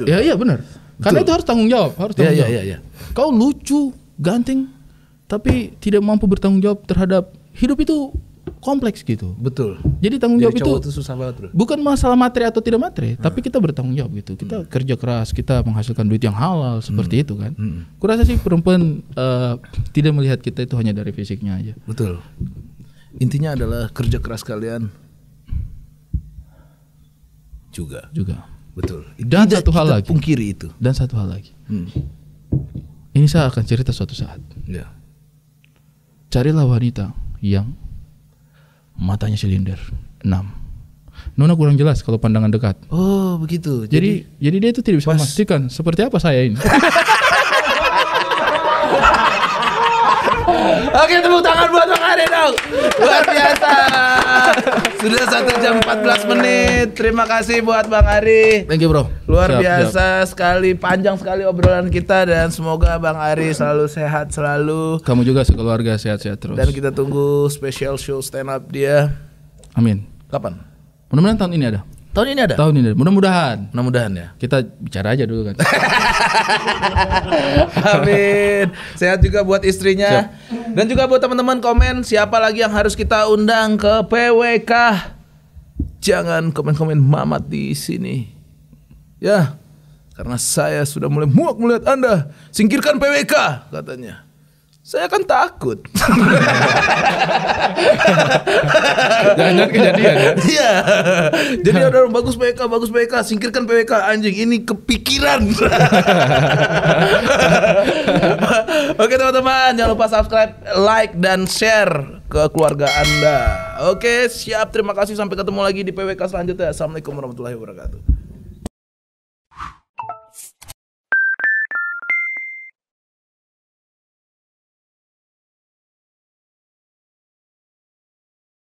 Ya benar. Karena itu harus tanggung jawab. Iya. Kau lucu, ganteng, tapi tidak mampu bertanggung jawab terhadap hidup itu kompleks gitu. Betul. Jadi tanggung jawab itu susah banget bro. Bukan masalah materi atau tidak materi, tapi kita bertanggung jawab gitu. Kita kerja keras, kita menghasilkan duit yang halal seperti itu kan. Kurasa sih perempuan tidak melihat kita itu hanya dari fisiknya aja. Betul. Intinya adalah kerja keras kalian juga. Betul. Dan satu hal lagi. Pungkiri itu. Dan satu hal lagi. Ini saya akan cerita suatu saat. Ya. Carilah wanita yang matanya silinder 6. Nona kurang jelas kalau pandangan dekat. Oh begitu. Jadi dia itu tidak bisa memastikan seperti apa saya ini. Oke, tepuk tangan buat Bang Ari dong. Luar biasa. Sudah 1 jam 14 menit. Terima kasih buat Bang Ari. Thank you bro. Luar biasa sekali, panjang sekali obrolan kita dan semoga Bang Ari selalu sehat selalu. Kamu juga sekeluarga sehat-sehat terus. Dan kita tunggu special show stand up dia. Amin. Kapan? Mudah-mudahan tahun ini ada. Tahun ini ada? Tahun ini. Mudah-mudahan. Mudah-mudahan ya. Kita bicara aja dulu kan. Amin. Sehat juga buat istrinya. Siap. Dan juga buat teman-teman komen siapa lagi yang harus kita undang ke PWK. Jangan komen-komen Mamat di sini. Ya. Karena saya sudah mulai muak melihat Anda. Singkirkan PWK katanya. Saya kan takut. Jangan kejadian ya. Iya. Jadi ada bagus PWK, singkirkan PWK anjing ini kepikiran. Oke teman-teman, jangan lupa subscribe, like dan share ke keluarga Anda. Oke, siap. Terima kasih, sampai ketemu lagi di PWK selanjutnya. Assalamualaikum warahmatullahi wabarakatuh.